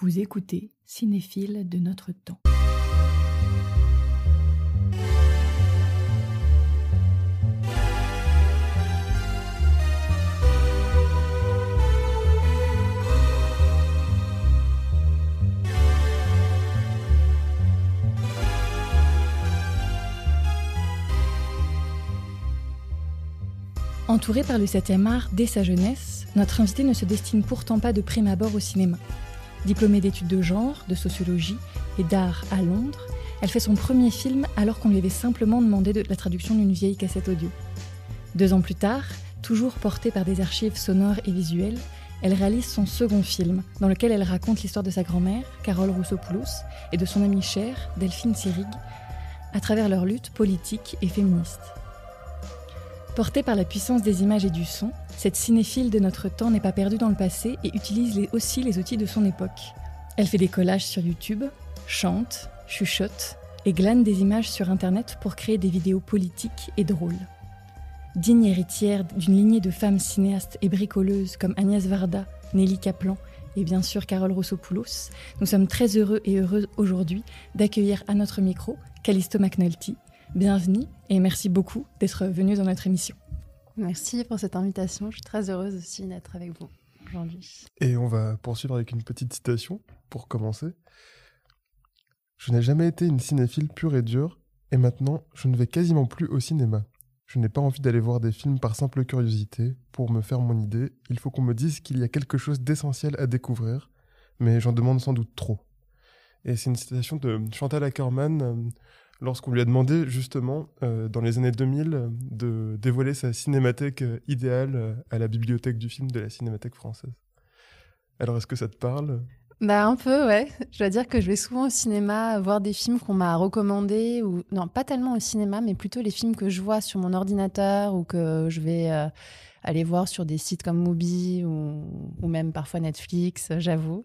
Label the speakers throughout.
Speaker 1: Vous écoutez Cinéphile de notre temps. Entouré par le 7e art dès sa jeunesse, notre invitée ne se destine pourtant pas de prime abord au cinéma. Diplômée d'études de genre, de sociologie et d'art à Londres, elle fait son premier film alors qu'on lui avait simplement demandé la traduction d'une vieille cassette audio. 2 ans plus tard, toujours portée par des archives sonores et visuelles, elle réalise son second film, dans lequel elle raconte l'histoire de sa grand-mère, Carole Roussopoulos, et de son amie chère, Delphine Seyrig, à travers leur lutte politique et féministe. Portée par la puissance des images et du son, cette cinéphile de notre temps n'est pas perdue dans le passé et utilise aussi les outils de son époque. Elle fait des collages sur YouTube, chante, chuchote et glane des images sur Internet pour créer des vidéos politiques et drôles. Digne héritière d'une lignée de femmes cinéastes et bricoleuses comme Agnès Varda, Nelly Kaplan et bien sûr Carole Roussopoulos, nous sommes très heureux et heureuses aujourd'hui d'accueillir à notre micro Callisto McNulty. Bienvenue et merci beaucoup d'être venue dans notre émission.
Speaker 2: Merci pour cette invitation, je suis très heureuse aussi d'être avec vous aujourd'hui.
Speaker 3: Et on va poursuivre avec une petite citation pour commencer. Je n'ai jamais été une cinéphile pure et dure, et maintenant je ne vais quasiment plus au cinéma. Je n'ai pas envie d'aller voir des films par simple curiosité. Pour me faire mon idée, il faut qu'on me dise qu'il y a quelque chose d'essentiel à découvrir, mais j'en demande sans doute trop. Et c'est une citation de Chantal Akerman, lorsqu'on lui a demandé justement, dans les années 2000, de dévoiler sa cinémathèque idéale à la bibliothèque du film de la Cinémathèque française. Alors, est-ce que ça te parle ?
Speaker 2: Un peu, ouais. Je dois dire que je vais souvent au cinéma voir des films qu'on m'a recommandés, ou non, pas tellement au cinéma, mais plutôt les films que je vois sur mon ordinateur ou que je vais aller voir sur des sites comme Mubi ou même parfois Netflix, j'avoue,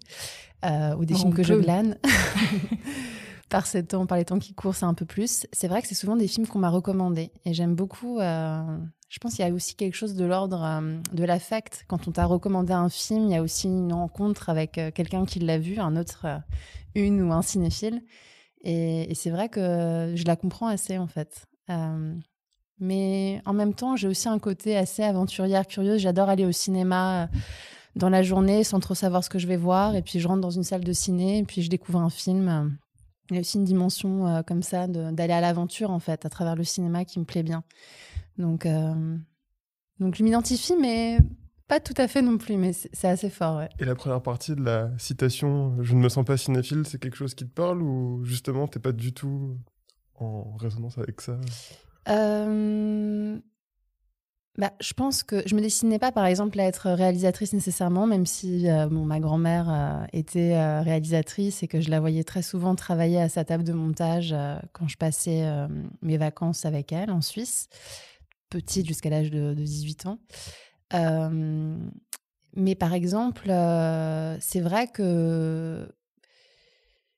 Speaker 2: ou des films que je glane. Par les temps qui courent, c'est un peu plus. C'est vrai que c'est souvent des films qu'on m'a recommandés. Et j'aime beaucoup... je pense qu'il y a aussi quelque chose de l'ordre de l'affect. Quand on t'a recommandé un film, il y a aussi une rencontre avec quelqu'un qui l'a vu, un autre, une ou un cinéphile. Et c'est vrai que je la comprends assez, en fait. Mais en même temps, j'ai aussi un côté assez aventurière, curieuse. J'adore aller au cinéma dans la journée sans trop savoir ce que je vais voir. Et puis, je rentre dans une salle de ciné et puis je découvre un film... Il y a aussi une dimension comme ça d'aller à l'aventure, en fait, à travers le cinéma qui me plaît bien. Donc je m'identifie, mais pas tout à fait non plus, mais c'est assez fort, ouais.
Speaker 3: Et la première partie de la citation « Je ne me sens pas cinéphile », c'est quelque chose qui te parle ou justement t'es pas du tout en résonance avec ça ?
Speaker 2: Je pense que je me destinais pas, par exemple, à être réalisatrice nécessairement, même si ma grand-mère était réalisatrice et que je la voyais très souvent travailler à sa table de montage quand je passais mes vacances avec elle en Suisse, petite jusqu'à l'âge de 18 ans. Mais par exemple, c'est vrai que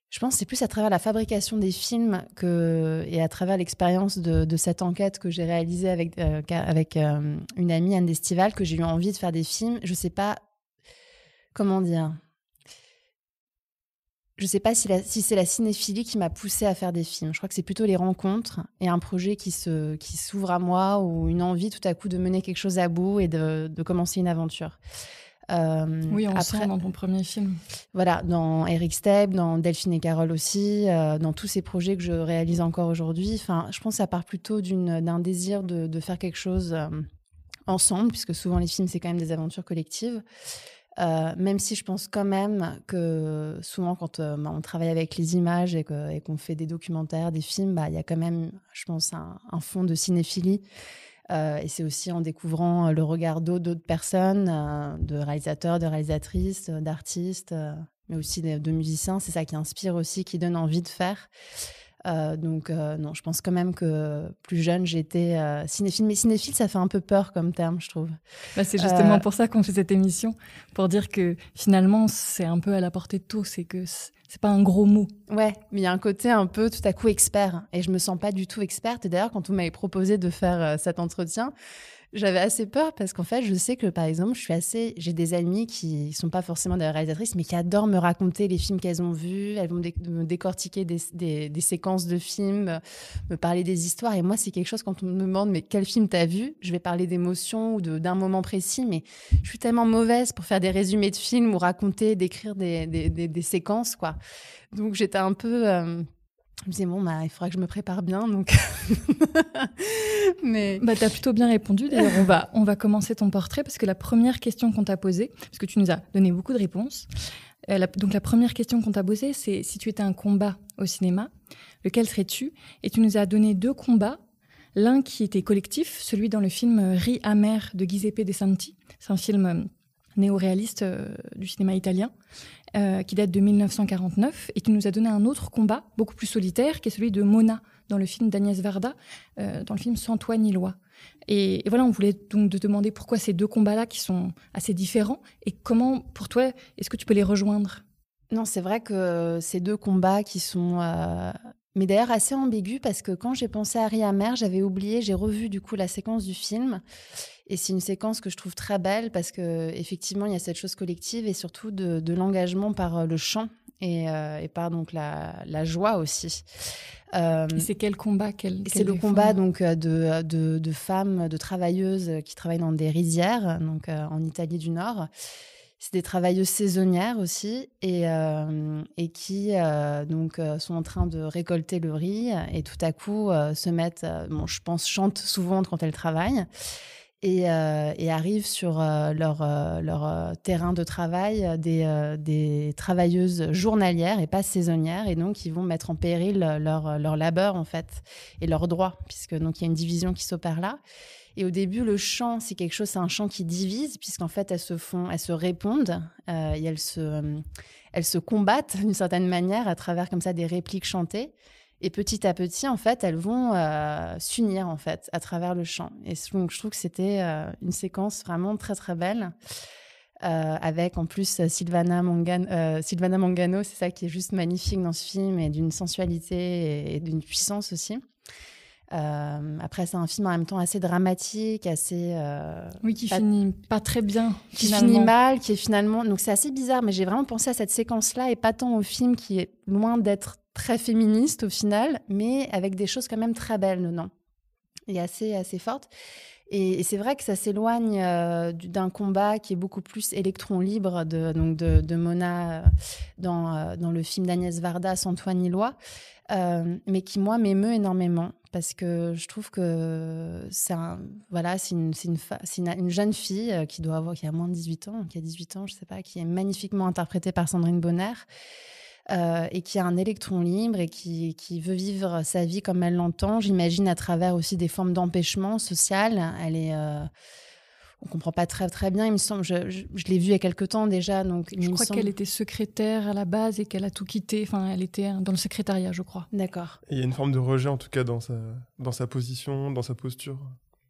Speaker 2: je pense que c'est plus à travers la fabrication des films et à travers l'expérience de cette enquête que j'ai réalisée avec une amie, Anne Destival, que j'ai eu envie de faire des films. Je ne sais pas comment dire. Je ne sais pas si c'est la cinéphilie qui m'a poussée à faire des films. Je crois que c'est plutôt les rencontres et un projet qui s'ouvre à moi ou une envie tout à coup de mener quelque chose à bout et de commencer une aventure.
Speaker 1: Oui, on sent dans ton premier film.
Speaker 2: Voilà, dans Eric Steb, dans Delphine et Carole aussi, dans tous ces projets que je réalise encore aujourd'hui. Enfin, je pense que ça part plutôt d'un désir de faire quelque chose ensemble, puisque souvent les films, c'est quand même des aventures collectives. Même si je pense quand même que souvent, quand on travaille avec les images et qu'on fait des documentaires, des films, il y a quand même, je pense, un fond de cinéphilie. Et c'est aussi en découvrant le regard d'autres personnes, de réalisateurs, de réalisatrices, d'artistes, mais aussi de musiciens. C'est ça qui inspire aussi, qui donne envie de faire. Non, je pense quand même que plus jeune, j'étais cinéphile. Mais cinéphile, ça fait un peu peur comme terme, je trouve.
Speaker 1: C'est justement pour ça qu'on fait cette émission, pour dire que finalement, c'est un peu à la portée de tous, c'est que c'est pas un gros mot.
Speaker 2: Ouais, mais il y a un côté un peu tout à coup expert. Et je me sens pas du tout experte. Et d'ailleurs, quand vous m'avez proposé de faire cet entretien, j'avais assez peur parce qu'en fait, je sais que, par exemple, j'ai des amies qui sont pas forcément des réalisatrices, mais qui adorent me raconter les films qu'elles ont vus. Elles vont me décortiquer des séquences de films, me parler des histoires. Et moi, c'est quelque chose, quand on me demande, mais quel film t'as vu? Je vais parler d'émotions ou d'un moment précis, mais je suis tellement mauvaise pour faire des résumés de films ou décrire des séquences, quoi. Donc, j'étais un peu... je me disais, il faudra que je me prépare bien. Donc... Mais...
Speaker 1: t'as plutôt bien répondu. D'ailleurs, on va commencer ton portrait parce que la première question qu'on t'a posée, parce que tu nous as donné beaucoup de réponses, donc la première question qu'on t'a posée, c'est si tu étais un combat au cinéma, lequel serais-tu? Et tu nous as donné 2 combats. L'un qui était collectif, celui dans le film Riz amer de Giuseppe De Santi. C'est un film néo-réaliste du cinéma italien qui date de 1949 et qui nous a donné un autre combat beaucoup plus solitaire qui est celui de Mona dans le film d'Agnès Varda, dans le film Sans toi ni loi. Et voilà, on voulait donc te demander pourquoi ces 2 combats-là qui sont assez différents et comment, pour toi, est-ce que tu peux les rejoindre?
Speaker 2: Non, c'est vrai que ces 2 combats qui sont... mais d'ailleurs assez ambigus parce que quand j'ai pensé à Riz amer, j'ai revu du coup la séquence du film. Et c'est une séquence que je trouve très belle parce qu'effectivement, il y a cette chose collective et surtout de l'engagement par le chant et par donc la joie aussi.
Speaker 1: Et c'est quel combat
Speaker 2: C'est le combat donc, de femmes, de travailleuses qui travaillent dans des rizières donc, en Italie du Nord. C'est des travailleuses saisonnières aussi et qui donc, sont en train de récolter le riz et tout à coup se mettent, je pense, chantent souvent quand elles travaillent. Et arrivent sur leur terrain de travail des travailleuses journalières et pas saisonnières. Et donc, ils vont mettre en péril leur labeur, en fait, et leurs droits, puisque donc il y a une division qui s'opère là. Et au début, le chant, c'est un chant qui divise, puisqu'en fait, elles se répondent et elles se combattent d'une certaine manière à travers comme ça des répliques chantées. Et petit à petit, en fait, elles vont s'unir en fait à travers le chant. Et donc, je trouve que c'était une séquence vraiment très très belle, avec en plus Silvana Mangano, c'est ça qui est juste magnifique dans ce film et d'une sensualité et d'une puissance aussi. Après, c'est un film en même temps assez dramatique, assez...
Speaker 1: oui, qui finit pas très bien.
Speaker 2: Qui finit mal, qui est finalement... Donc, c'est assez bizarre, mais j'ai vraiment pensé à cette séquence-là et pas tant au film qui est loin d'être très féministe au final, mais avec des choses quand même très belles dedans et assez fortes. Et c'est vrai que ça s'éloigne d'un combat qui est beaucoup plus électron libre de Mona dans le film d'Agnès Varda, Sans toi ni loi, mais qui, moi, m'émeut énormément parce que je trouve que c'est une jeune fille qui a moins de 18 ans, qui a 18 ans, je sais pas, qui est magnifiquement interprétée par Sandrine Bonner. Et qui a un électron libre et qui veut vivre sa vie comme elle l'entend, j'imagine à travers aussi des formes d'empêchement social. On comprend pas très très bien, il me semble. Je l'ai vue il y a quelque temps déjà, donc
Speaker 1: je crois qu'elle était secrétaire à la base et qu'elle a tout quitté. Enfin, elle était dans le secrétariat, je crois.
Speaker 2: D'accord.
Speaker 3: Et il y a une forme de rejet en tout cas dans sa position, dans sa posture.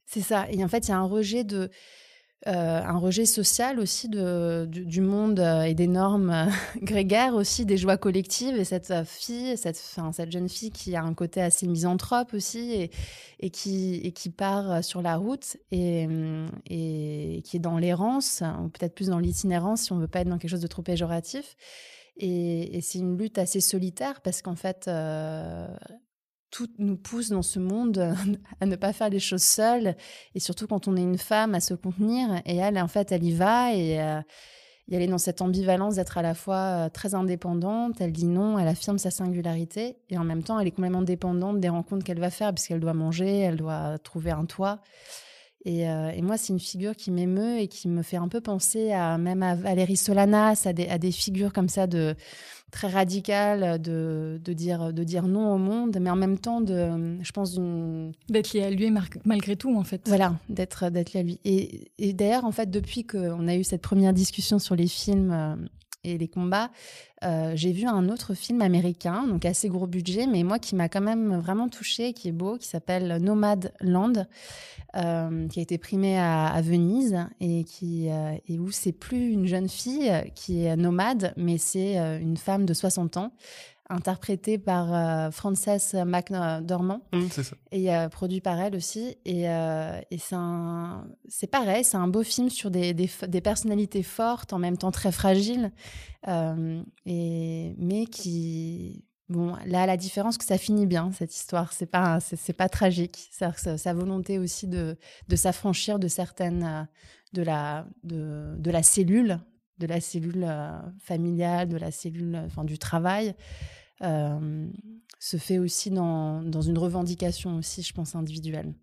Speaker 2: C'est ça. Et en fait, il y a un rejet un rejet social aussi du monde et des normes grégaires aussi, des joies collectives. Et cette jeune fille qui a un côté assez misanthrope aussi et qui part sur la route et qui est dans l'errance, ou peut-être plus dans l'itinérance si on ne veut pas être dans quelque chose de trop péjoratif. Et c'est une lutte assez solitaire parce qu'en fait... tout nous pousse dans ce monde à ne pas faire les choses seules et surtout quand on est une femme à se contenir et elle en fait elle y va et elle est dans cette ambivalence d'être à la fois très indépendante, elle dit non, elle affirme sa singularité et en même temps elle est complètement dépendante des rencontres qu'elle va faire puisqu'elle doit manger, elle doit trouver un toit et moi c'est une figure qui m'émeut et qui me fait un peu penser même à Valérie Solanas, à des figures comme ça très radicale de dire non au monde, mais en même temps je pense
Speaker 1: d'être lié à lui malgré tout en fait.
Speaker 2: Voilà, d'être lié à lui. Et d'ailleurs en fait depuis qu'on a eu cette première discussion sur les films et les combats, j'ai vu un autre film américain, donc assez gros budget, mais moi qui m'a quand même vraiment touchée, qui est beau, qui s'appelle Nomadland, qui a été primé à Venise et où c'est plus une jeune fille qui est nomade, mais c'est une femme de 60 ans interprété par Frances McDormand.
Speaker 3: C'est ça.
Speaker 2: Et produit par elle aussi. Et c'est pareil, c'est un beau film sur des personnalités fortes, en même temps très fragiles, mais qui... Bon, là, la différence, que ça finit bien, cette histoire. C'est pas tragique. C'est-à-dire que sa volonté aussi de s'affranchir de certaines... de la cellule familiale, de la cellule, enfin, du travail, se fait aussi dans une revendication aussi, je pense, individuelle.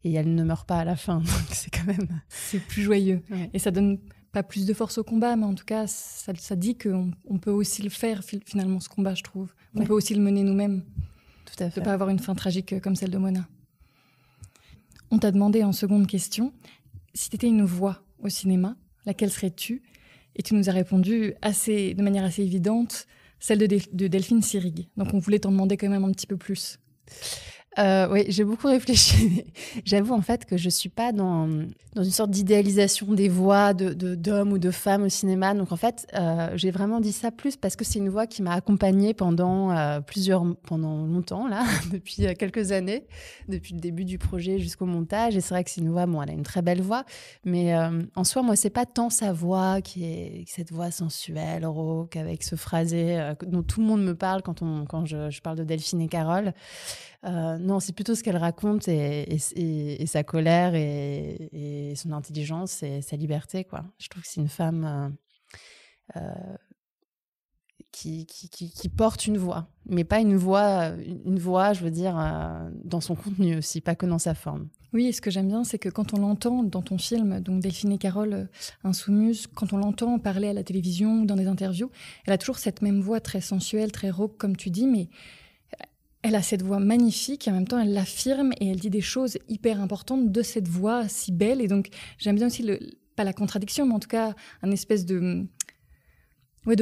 Speaker 2: Et elle ne meurt pas à la fin, donc c'est quand même...
Speaker 1: C'est plus joyeux. Ouais. Et ça donne pas plus de force au combat, mais en tout cas, ça dit qu'on peut aussi le faire, finalement, ce combat, je trouve. On peut aussi le mener nous-mêmes.
Speaker 2: Tout à fait.
Speaker 1: De pas avoir une fin tragique comme celle de Mona. On t'a demandé en seconde question, si tu étais une voix au cinéma, laquelle serais-tu ? Et tu nous as répondu de manière assez évidente, celle de Delphine Seyrig. Donc on voulait t'en demander quand même un petit peu plus.
Speaker 2: Oui, j'ai beaucoup réfléchi. J'avoue en fait que je suis pas dans une sorte d'idéalisation des voix d'hommes ou de femmes au cinéma. Donc en fait, j'ai vraiment dit ça plus parce que c'est une voix qui m'a accompagnée pendant longtemps là, depuis quelques années, depuis le début du projet jusqu'au montage. Et c'est vrai que c'est une voix, elle a une très belle voix, mais en soi, moi, c'est pas tant sa voix qui est cette voix sensuelle, rauque, avec ce phrasé dont tout le monde me parle quand je parle de Delphine et Carole. Non, c'est plutôt ce qu'elle raconte et sa colère et son intelligence et sa liberté, quoi. Je trouve que c'est une femme qui porte une voix, mais pas une voix, je veux dire, dans son contenu aussi, pas que dans sa forme.
Speaker 1: Oui, et ce que j'aime bien, c'est que quand on l'entend dans ton film, donc Delphine et Carole, Insoumise, quand on l'entend parler à la télévision ou dans des interviews, elle a toujours cette même voix très sensuelle, très rauque, comme tu dis, mais elle a cette voix magnifique et en même temps, elle l'affirme et elle dit des choses hyper importantes de cette voix si belle. Et donc, j'aime bien aussi, pas la contradiction, mais en tout cas, un espèce de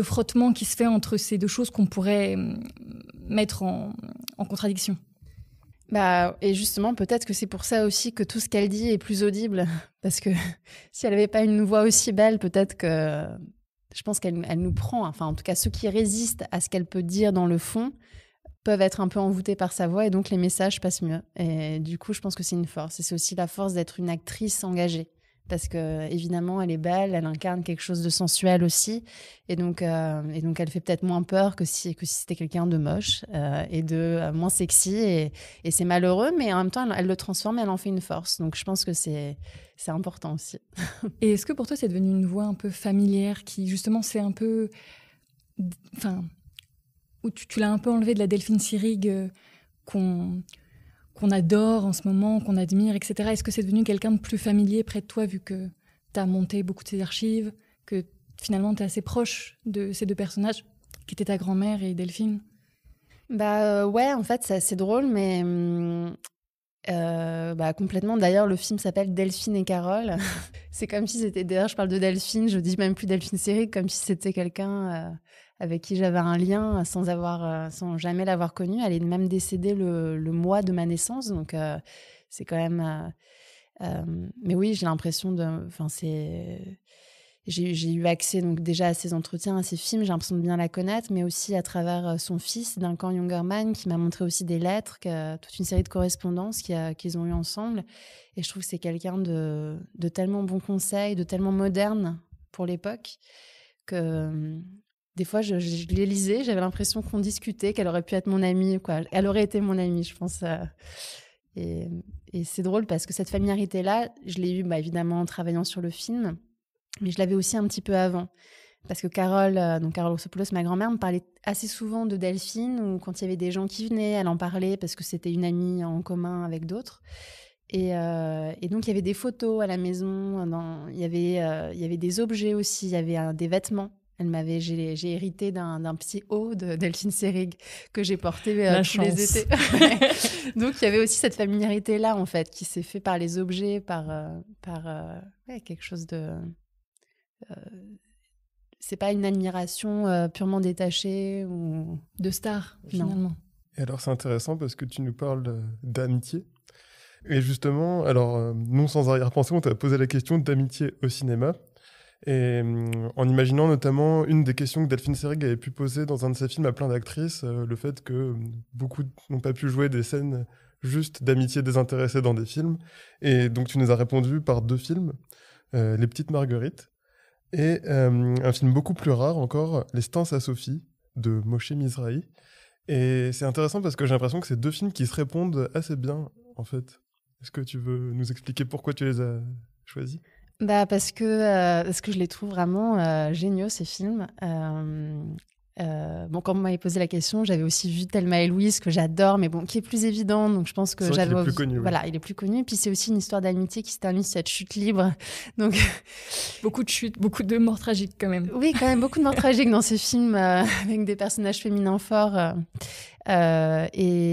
Speaker 1: frottement qui se fait entre ces deux choses qu'on pourrait mettre en contradiction.
Speaker 2: Et justement, peut-être que c'est pour ça aussi que tout ce qu'elle dit est plus audible. Parce que si elle n'avait pas une voix aussi belle, peut-être que... Je pense qu'elle nous prend. Enfin, en tout cas, ceux qui résistent à ce qu'elle peut dire dans le fond peuvent être un peu envoûtés par sa voix et donc les messages passent mieux. Et du coup, je pense que c'est une force. Et c'est aussi la force d'être une actrice engagée. Parce que évidemment, elle est belle, elle incarne quelque chose de sensuel aussi. Et donc elle fait peut-être moins peur que si c'était quelqu'un de moche et de moins sexy. Et c'est malheureux, mais en même temps, elle le transforme et elle en fait une force. Donc je pense que c'est important aussi.
Speaker 1: Et est-ce que pour toi, c'est devenu une voix un peu familière qui, justement, c'est un peu... Enfin... où tu l'as un peu enlevé de la Delphine Seyrig qu'on adore en ce moment, qu'on admire, etc. Est-ce que c'est devenu quelqu'un de plus familier près de toi, vu que tu as monté beaucoup de ces archives, que finalement tu es assez proche de ces deux personnages, qui étaient ta grand-mère et Delphine ?
Speaker 2: Ouais, en fait, c'est assez drôle, mais complètement. D'ailleurs, le film s'appelle Delphine et Carole. C'est comme si c'était... D'ailleurs, je parle de Delphine, je dis même plus Delphine Seyrig, comme si c'était quelqu'un... avec qui j'avais un lien sans jamais l'avoir connue. Elle est même décédée le mois de ma naissance, donc c'est quand même... mais oui, j'ai l'impression de... J'ai eu accès donc déjà à ses entretiens, à ses films, j'ai l'impression de bien la connaître, mais aussi à travers son fils, Duncan Jungermann, qui m'a montré aussi des lettres, toute une série de correspondances qu'ils ont eues ensemble. Et je trouve que c'est quelqu'un de tellement bon conseil, de tellement moderne pour l'époque, que... Des fois, je les lisais, j'avais l'impression qu'on discutait, qu'elle aurait pu être mon amie, quoi. Elle aurait été mon amie, je pense. Et c'est drôle parce que cette familiarité-là, je l'ai eue évidemment en travaillant sur le film, mais je l'avais aussi un petit peu avant. Parce que Carole Rossopoulos, ma grand-mère, me parlait assez souvent de Delphine, ou quand il y avait des gens qui venaient, elle en parlait parce que c'était une amie en commun avec d'autres. Et donc, il y avait des photos à la maison, il y avait des objets aussi, il y avait des vêtements. J'ai hérité d'un petit haut de Delphine Seyrig que j'ai porté tous les étés. Donc, il y avait aussi cette familiarité-là, en fait, qui s'est fait par les objets, par quelque chose de... c'est pas une admiration purement détachée ou...
Speaker 1: De star, finalement.
Speaker 3: Et alors, c'est intéressant parce que tu nous parles d'amitié. Et justement, alors, nous, sans arrière-pensée, on t'a posé la question d'amitié au cinéma. Et en imaginant notamment une des questions que Delphine Seyrig avait pu poser dans un de ses films à plein d'actrices, le fait que beaucoup n'ont pas pu jouer des scènes juste d'amitié désintéressée dans des films. Et donc tu nous as répondu par 2 films, Les Petites Marguerites, et un film beaucoup plus rare encore, Les Stances à Sophie, de Moshe Mizrahi. Et c'est intéressant parce que j'ai l'impression que c'est 2 films qui se répondent assez bien, en fait. Est-ce que tu veux nous expliquer pourquoi tu les as choisis ?
Speaker 2: Parce que je les trouve vraiment géniaux, ces films. Quand vous m'avez posé la question, j'avais aussi vu Thelma et Louise, que j'adore, mais qui est plus évident. Donc, je pense que
Speaker 3: j'avais... Il est plus connu.
Speaker 2: Voilà, il est plus connu. Puis, c'est aussi une histoire d'amitié qui se termine sur cette chute libre. Donc...
Speaker 1: Beaucoup de chutes, beaucoup de morts tragiques, quand même.
Speaker 2: Oui, quand même, beaucoup de morts tragiques dans ces films, avec des personnages féminins forts. Le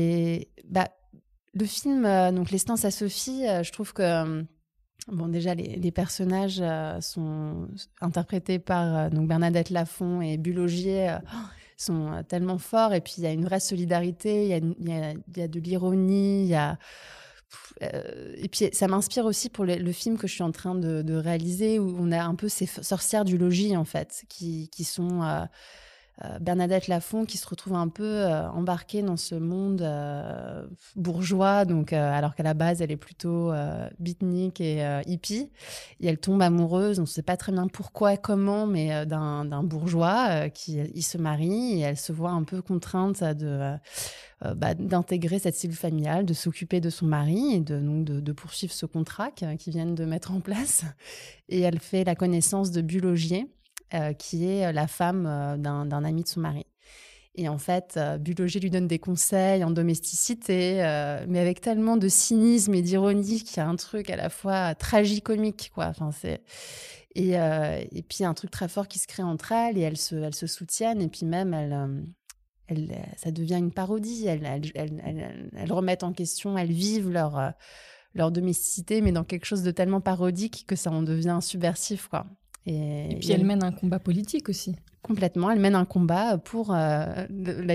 Speaker 2: film, donc, Les Stances à Sophie, je trouve que... déjà, les personnages sont interprétés par donc Bernadette Lafont et Bulogier sont tellement forts. Et puis, il y a une vraie solidarité, il y a de l'ironie, et puis, ça m'inspire aussi pour le film que je suis en train de réaliser, où on a un peu ces sorcières du logis, en fait, qui sont... Bernadette Lafont qui se retrouve un peu embarquée dans ce monde bourgeois, donc, alors qu'à la base, elle est plutôt beatnik et hippie. Et elle tombe amoureuse, on ne sait pas très bien pourquoi et comment, mais d'un bourgeois il se marie et elle se voit un peu contrainte d'intégrer cette cellule familiale, de s'occuper de son mari et de poursuivre ce contrat qu'ils viennent de mettre en place. Et elle fait la connaissance de Bulogier, qui est la femme d'un ami de son mari. Et en fait, Bulogier lui donne des conseils en domesticité, mais avec tellement de cynisme et d'ironie qu'il y a un truc à la fois tragicomique, quoi. Enfin, et puis, il y a un truc très fort qui se crée entre elles, et elles se soutiennent, et puis même, ça devient une parodie. Elles remettent en question, elles vivent leur domesticité, mais dans quelque chose de tellement parodique que ça en devient subversif, quoi.
Speaker 1: Et puis elle mène un combat politique aussi.
Speaker 2: Complètement, elle mène un combat pour la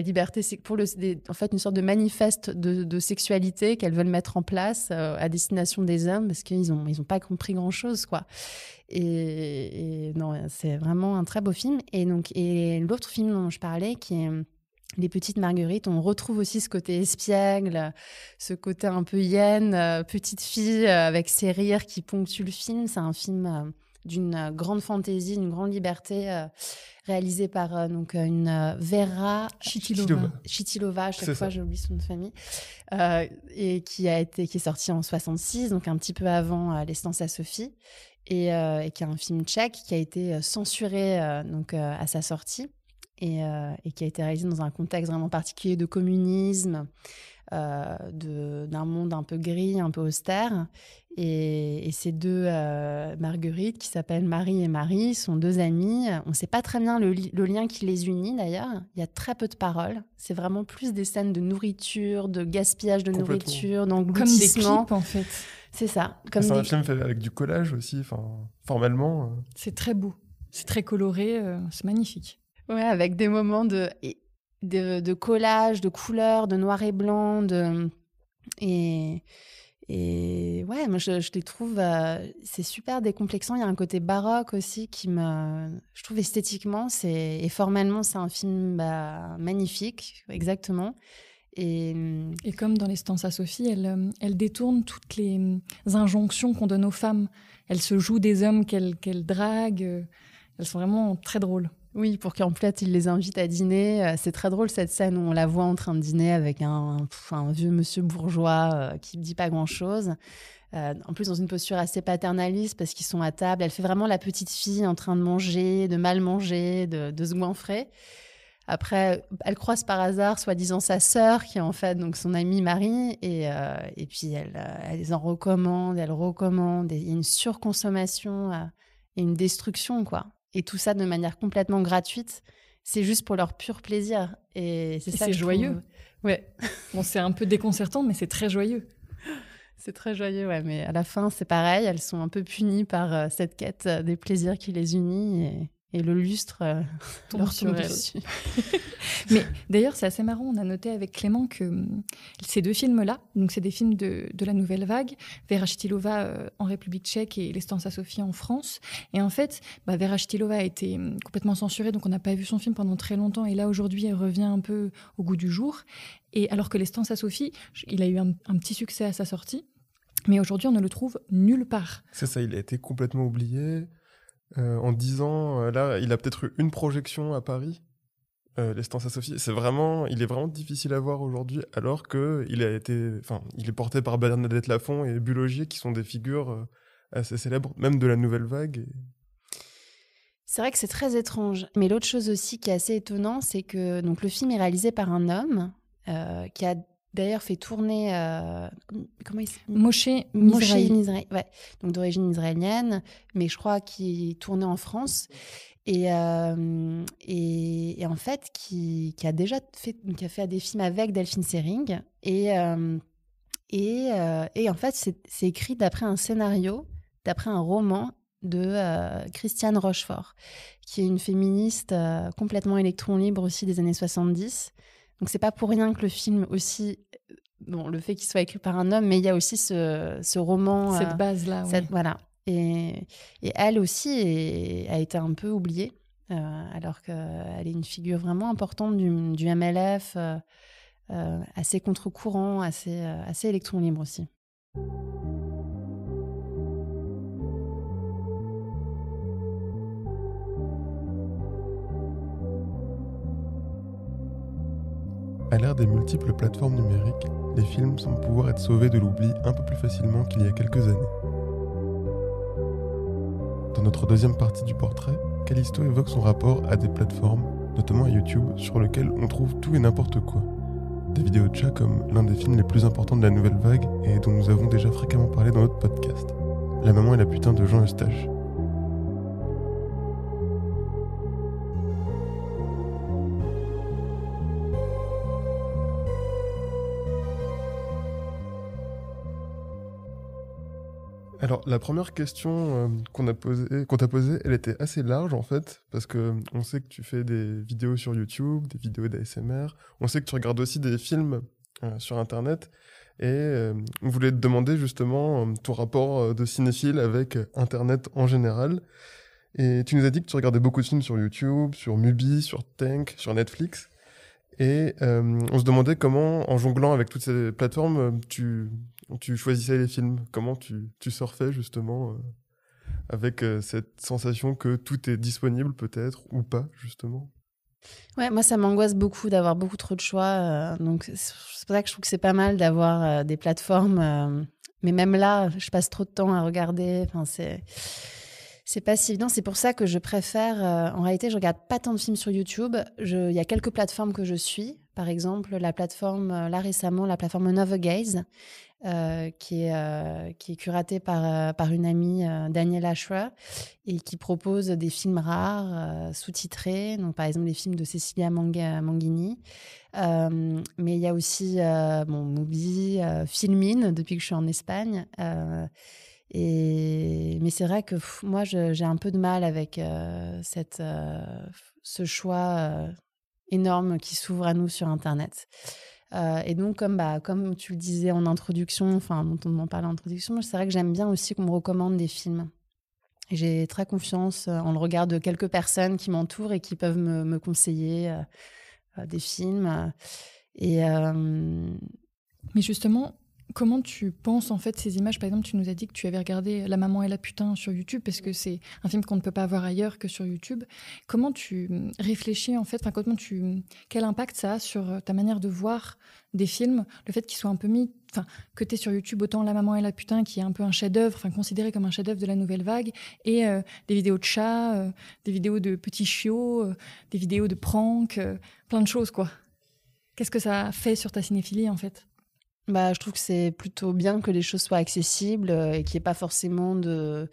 Speaker 2: liberté, pour en fait une sorte de manifeste de sexualité qu'elles veulent mettre en place à destination des hommes, parce qu'ils ont pas compris grand-chose, quoi. Et non, c'est vraiment un très beau film. Et l'autre film dont je parlais, qui est Les Petites Marguerites, on retrouve aussi ce côté espiègle, ce côté un peu hyène, petite fille avec ses rires qui ponctuent le film. C'est un film... d'une grande fantaisie, d'une grande liberté, réalisée par une Vera Chytilova, à chaque fois j'oublie son nom de famille, et qui est sorti en 66, donc un petit peu avant Les Stances à Sophie, et qui est un film tchèque qui a été censuré à sa sortie, et qui a été réalisé dans un contexte vraiment particulier de communisme, d'un monde un peu gris, un peu austère. Et ces 2 Marguerites, qui s'appellent Marie et Marie, sont 2 amies. On ne sait pas très bien le lien qui les unit, d'ailleurs. Il y a très peu de paroles. C'est vraiment plus des scènes de nourriture, de gaspillage de nourriture, d'engloutissement.
Speaker 1: Comme des clips, en fait.
Speaker 2: C'est ça.
Speaker 3: C'est un film fait avec du collage aussi, formellement. C'est
Speaker 1: très beau. C'est très coloré. C'est magnifique.
Speaker 2: Ouais, avec des moments de collage, de couleurs, de noir et blanc, et ouais, moi je les trouve, c'est super décomplexant. Il y a un côté baroque aussi je trouve esthétiquement, et formellement, c'est un film magnifique, exactement. Et
Speaker 1: comme dans Les Stances à Sophie, elle détourne toutes les injonctions qu'on donne aux femmes. Elle se joue des hommes qu'elle drague. Elles sont vraiment très drôles.
Speaker 2: Oui, pour qu'en fait, il les invite à dîner. C'est très drôle, cette scène où on la voit en train de dîner avec un vieux monsieur bourgeois qui ne dit pas grand-chose. En plus, dans une posture assez paternaliste, parce qu'ils sont à table. Elle fait vraiment la petite fille en train de manger, de mal manger, de se goinfrer. Après, elle croise par hasard, soi-disant, sa sœur, qui est en fait donc son amie Marie. Et puis, elle en recommande, elle recommande. Il y a une surconsommation et une destruction, quoi. Et tout ça de manière complètement gratuite, c'est juste pour leur pur plaisir. Et c'est
Speaker 1: joyeux.
Speaker 2: Ouais.
Speaker 1: Bon, c'est un peu déconcertant, mais c'est très joyeux.
Speaker 2: C'est très joyeux, ouais. Mais à la fin, c'est pareil. Elles sont un peu punies par cette quête des plaisirs qui les unit. Et le lustre tombe sur elles.
Speaker 1: Mais d'ailleurs, c'est assez marrant. On a noté avec Clément que ces 2 films-là, donc c'est des films de la Nouvelle Vague, Vera Chytilova en République tchèque et Lestan Sassofi en France. Et en fait, Vera Chytilova a été complètement censurée, donc on n'a pas vu son film pendant très longtemps. Et là, aujourd'hui, elle revient un peu au goût du jour. Et alors que Lestan Sassofi, il a eu un petit succès à sa sortie. Mais aujourd'hui, on ne le trouve nulle part.
Speaker 3: C'est ça, il a été complètement oublié. En 10 ans, là, il a peut-être eu une projection à Paris. Lestan Sassofi, il est vraiment difficile à voir aujourd'hui, alors qu'il il est porté par Bernadette Lafont et Bulogier, qui sont des figures assez célèbres, même de la Nouvelle Vague.
Speaker 2: C'est vrai que c'est très étrange. Mais l'autre chose aussi qui est assez étonnant, c'est que donc, le film est réalisé par un homme qui a d'ailleurs fait tourner
Speaker 1: Moshe
Speaker 2: Mizrahi, ouais, donc d'origine israélienne, mais je crois qu'il tournait en France et en fait qui a déjà fait des films avec Delphine Seyrig et en fait c'est écrit d'après un scénario, d'après un roman de Christiane Rochefort, qui est une féministe complètement électron libre aussi des années 70. Donc, c'est pas pour rien que le film aussi, le fait qu'il soit écrit par un homme, mais il y a aussi ce roman.
Speaker 1: Cette base-là, oui.
Speaker 2: Voilà. Et elle aussi a été un peu oubliée, alors qu'elle est une figure vraiment importante du MLF, assez contre-courant, assez électron libre aussi.
Speaker 3: À l'ère des multiples plateformes numériques, les films semblent pouvoir être sauvés de l'oubli un peu plus facilement qu'il y a quelques années. Dans notre deuxième partie du portrait, Callisto évoque son rapport à des plateformes, notamment à YouTube, sur lesquelles on trouve tout et n'importe quoi. Des vidéos de chats comme l'un des films les plus importants de la Nouvelle Vague et dont nous avons déjà fréquemment parlé dans notre podcast, La maman et la putain de Jean Eustache. Alors, la première question qu'on t'a posée, elle était assez large en fait, parce que on sait que tu fais des vidéos sur YouTube, des vidéos d'ASMR, on sait que tu regardes aussi des films sur Internet, et on voulait te demander justement ton rapport de cinéphile avec Internet en général. Et tu nous as dit que tu regardais beaucoup de films sur YouTube, sur Mubi, sur Tank, sur Netflix. Et on se demandait comment, en jonglant avec toutes ces plateformes, tu choisissais les films. Comment tu surfais justement avec cette sensation que tout est disponible peut-être, ou pas justement.
Speaker 2: Ouais, moi ça m'angoisse beaucoup d'avoir beaucoup trop de choix. Donc c'est pour ça que je trouve que c'est pas mal d'avoir des plateformes. Mais même là, je passe trop de temps à regarder. Enfin, c'est pas si évident. C'est pour ça que je préfère... en réalité, je regarde pas tant de films sur YouTube. Il y a quelques plateformes que je suis. Par exemple, la plateforme, là récemment, la plateforme Nova Gaze, qui est curatée par une amie, Danielle Ashra, et qui propose des films rares, sous-titrés. Donc, par exemple, des films de Cecilia Manghini. Mais il y a aussi Mubi, Filmin, depuis que je suis en Espagne. Mais c'est vrai que moi, j'ai un peu de mal avec ce choix énorme qui s'ouvre à nous sur Internet. Et donc, comme tu le disais en introduction, enfin, dont on en parlait en introduction, c'est vrai que j'aime bien aussi qu'on me recommande des films. Et j'ai très confiance en le regard de quelques personnes qui m'entourent et qui peuvent me conseiller des films.
Speaker 1: Mais justement, comment tu penses en fait ces images? Par exemple, tu nous as dit que tu avais regardé La maman et la putain sur YouTube parce que c'est un film qu'on ne peut pas voir ailleurs que sur YouTube. Comment tu réfléchis en fait, quel impact ça a sur ta manière de voir des films, le fait qu'ils soient un peu mis, que tu es sur YouTube, autant La maman et la putain qui est un peu un chef-d'œuvre, considéré comme un chef-d'œuvre de la Nouvelle Vague, et des vidéos de chats, des vidéos de petits chiots, des vidéos de pranks, plein de choses quoi. Qu'est-ce que ça fait sur ta cinéphilie en fait?
Speaker 2: Je trouve que c'est plutôt bien que les choses soient accessibles et qu'il n'y ait pas forcément de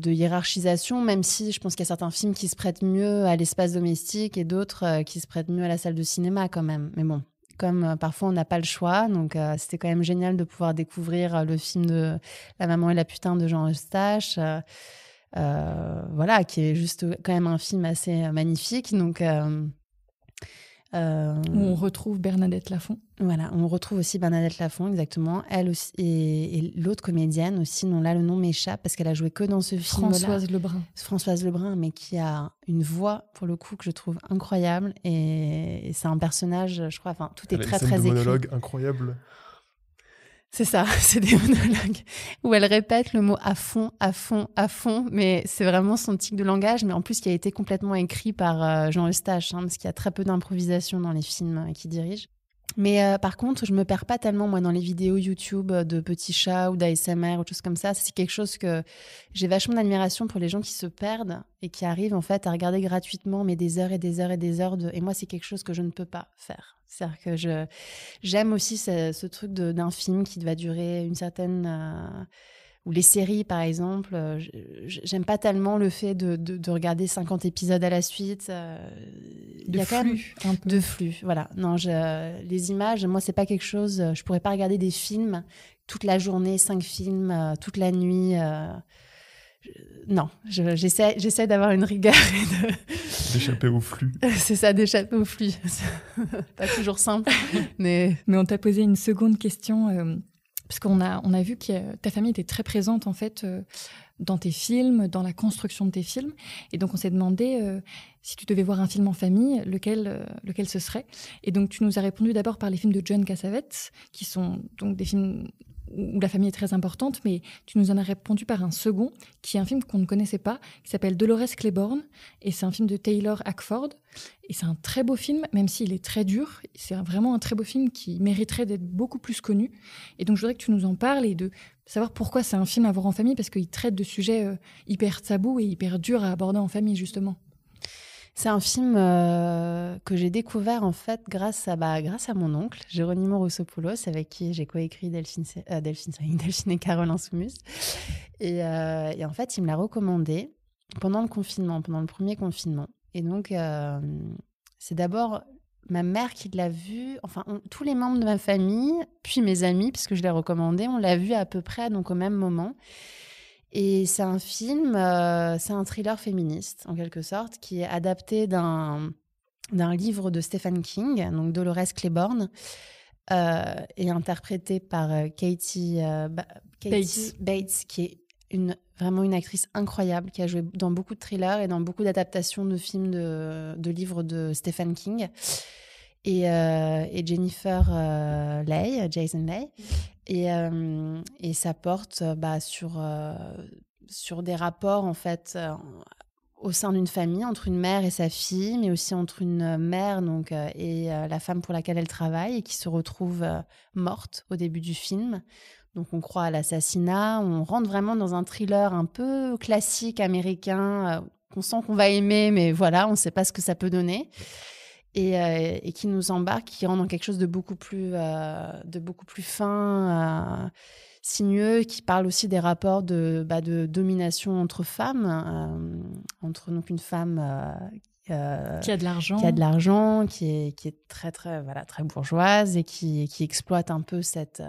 Speaker 2: hiérarchisation, même si je pense qu'il y a certains films qui se prêtent mieux à l'espace domestique et d'autres qui se prêtent mieux à la salle de cinéma quand même. Mais bon, comme parfois on n'a pas le choix, donc c'était quand même génial de pouvoir découvrir le film de La maman et la putain de Jean Eustache, qui est juste quand même un film assez magnifique. Donc
Speaker 1: Où on retrouve Bernadette Lafont.
Speaker 2: Voilà, on retrouve aussi Bernadette Lafont, exactement. Elle aussi, et l'autre comédienne aussi, dont là le nom m'échappe parce qu'elle a joué que dans ce film-là. Françoise Lebrun, mais qui a une voix, pour le coup, que je trouve incroyable. Et c'est un personnage, je crois, enfin, tout est très, très écrit.
Speaker 3: Monologue incroyable.
Speaker 2: C'est ça, c'est des monologues où elle répète le mot à fond, à fond, à fond, mais c'est vraiment son tic de langage, mais en plus qui a été complètement écrit par Jean Eustache, parce qu'il y a très peu d'improvisation dans les films qu'il dirige. Mais par contre, je me perds pas tellement, moi, dans les vidéos YouTube de petits chats ou d'ASMR ou choses comme ça. C'est quelque chose que j'ai vachement d'admiration pour les gens qui se perdent et qui arrivent, en fait, à regarder gratuitement, mais des heures et des heures et des heures. Et moi, c'est quelque chose que je ne peux pas faire. C'est-à-dire que j'aime aussi ce truc d'un film qui va durer une certaine... ou les séries, par exemple. J'aime pas tellement le fait de regarder 50 épisodes à la suite.
Speaker 1: De flux, un peu.
Speaker 2: De flux, voilà. Non, les images, moi, c'est pas quelque chose... Je pourrais pas regarder des films toute la journée, 5 films, toute la nuit. Non, j'essaie d'avoir une rigueur et
Speaker 3: d'échapper au flux.
Speaker 2: C'est ça, d'échapper au flux. Pas toujours simple, mais
Speaker 1: on t'a posé une seconde question... Parce qu'on a vu que ta famille était très présente, en fait, dans tes films, dans la construction de tes films. Et donc, on s'est demandé si tu devais voir un film en famille, lequel ce serait. Et donc, tu nous as répondu d'abord par les films de John Cassavetes, qui sont donc des films où la famille est très importante, mais tu nous en as répondu par un second, qui est un film qu'on ne connaissait pas, qui s'appelle Dolores Claiborne, et c'est un film de Taylor Hackford. Et c'est un très beau film, même s'il est très dur. C'est vraiment un très beau film qui mériterait d'être beaucoup plus connu. Et donc, je voudrais que tu nous en parles et de savoir pourquoi c'est un film à voir en famille, parce qu'il traite de sujets hyper tabous et hyper durs à aborder en famille, justement.
Speaker 2: C'est un film que j'ai découvert en fait grâce à mon oncle, Geronimo Rossopoulos, avec qui j'ai coécrit Delphine et Carole Insoumise. Et en fait, il me l'a recommandé pendant le confinement, pendant le premier confinement. Et donc, c'est d'abord ma mère qui l'a vu, enfin tous les membres de ma famille, puis mes amis, puisque je l'ai recommandé, on l'a vu à peu près donc au même moment. Et c'est un film, c'est un thriller féministe, en quelque sorte, qui est adapté d'un livre de Stephen King, donc Dolores Claiborne, et interprété par Katie Bates, qui est vraiment une actrice incroyable, qui a joué dans beaucoup de thrillers et dans beaucoup d'adaptations de films de livres de Stephen King. Et Jennifer Jason Leigh. Et ça porte sur des rapports, en fait, au sein d'une famille, entre une mère et sa fille, mais aussi entre une mère et la femme pour laquelle elle travaille, et qui se retrouve morte au début du film. Donc on croit à l'assassinat, on rentre vraiment dans un thriller un peu classique américain, qu'on sent qu'on va aimer, mais voilà, on ne sait pas ce que ça peut donner. Et qui nous embarque, qui rend dans quelque chose de beaucoup plus fin, sinueux, qui parle aussi des rapports de domination entre femmes, entre donc une femme
Speaker 1: qui a de
Speaker 2: l'argent, qui est très très très bourgeoise et qui exploite un peu cette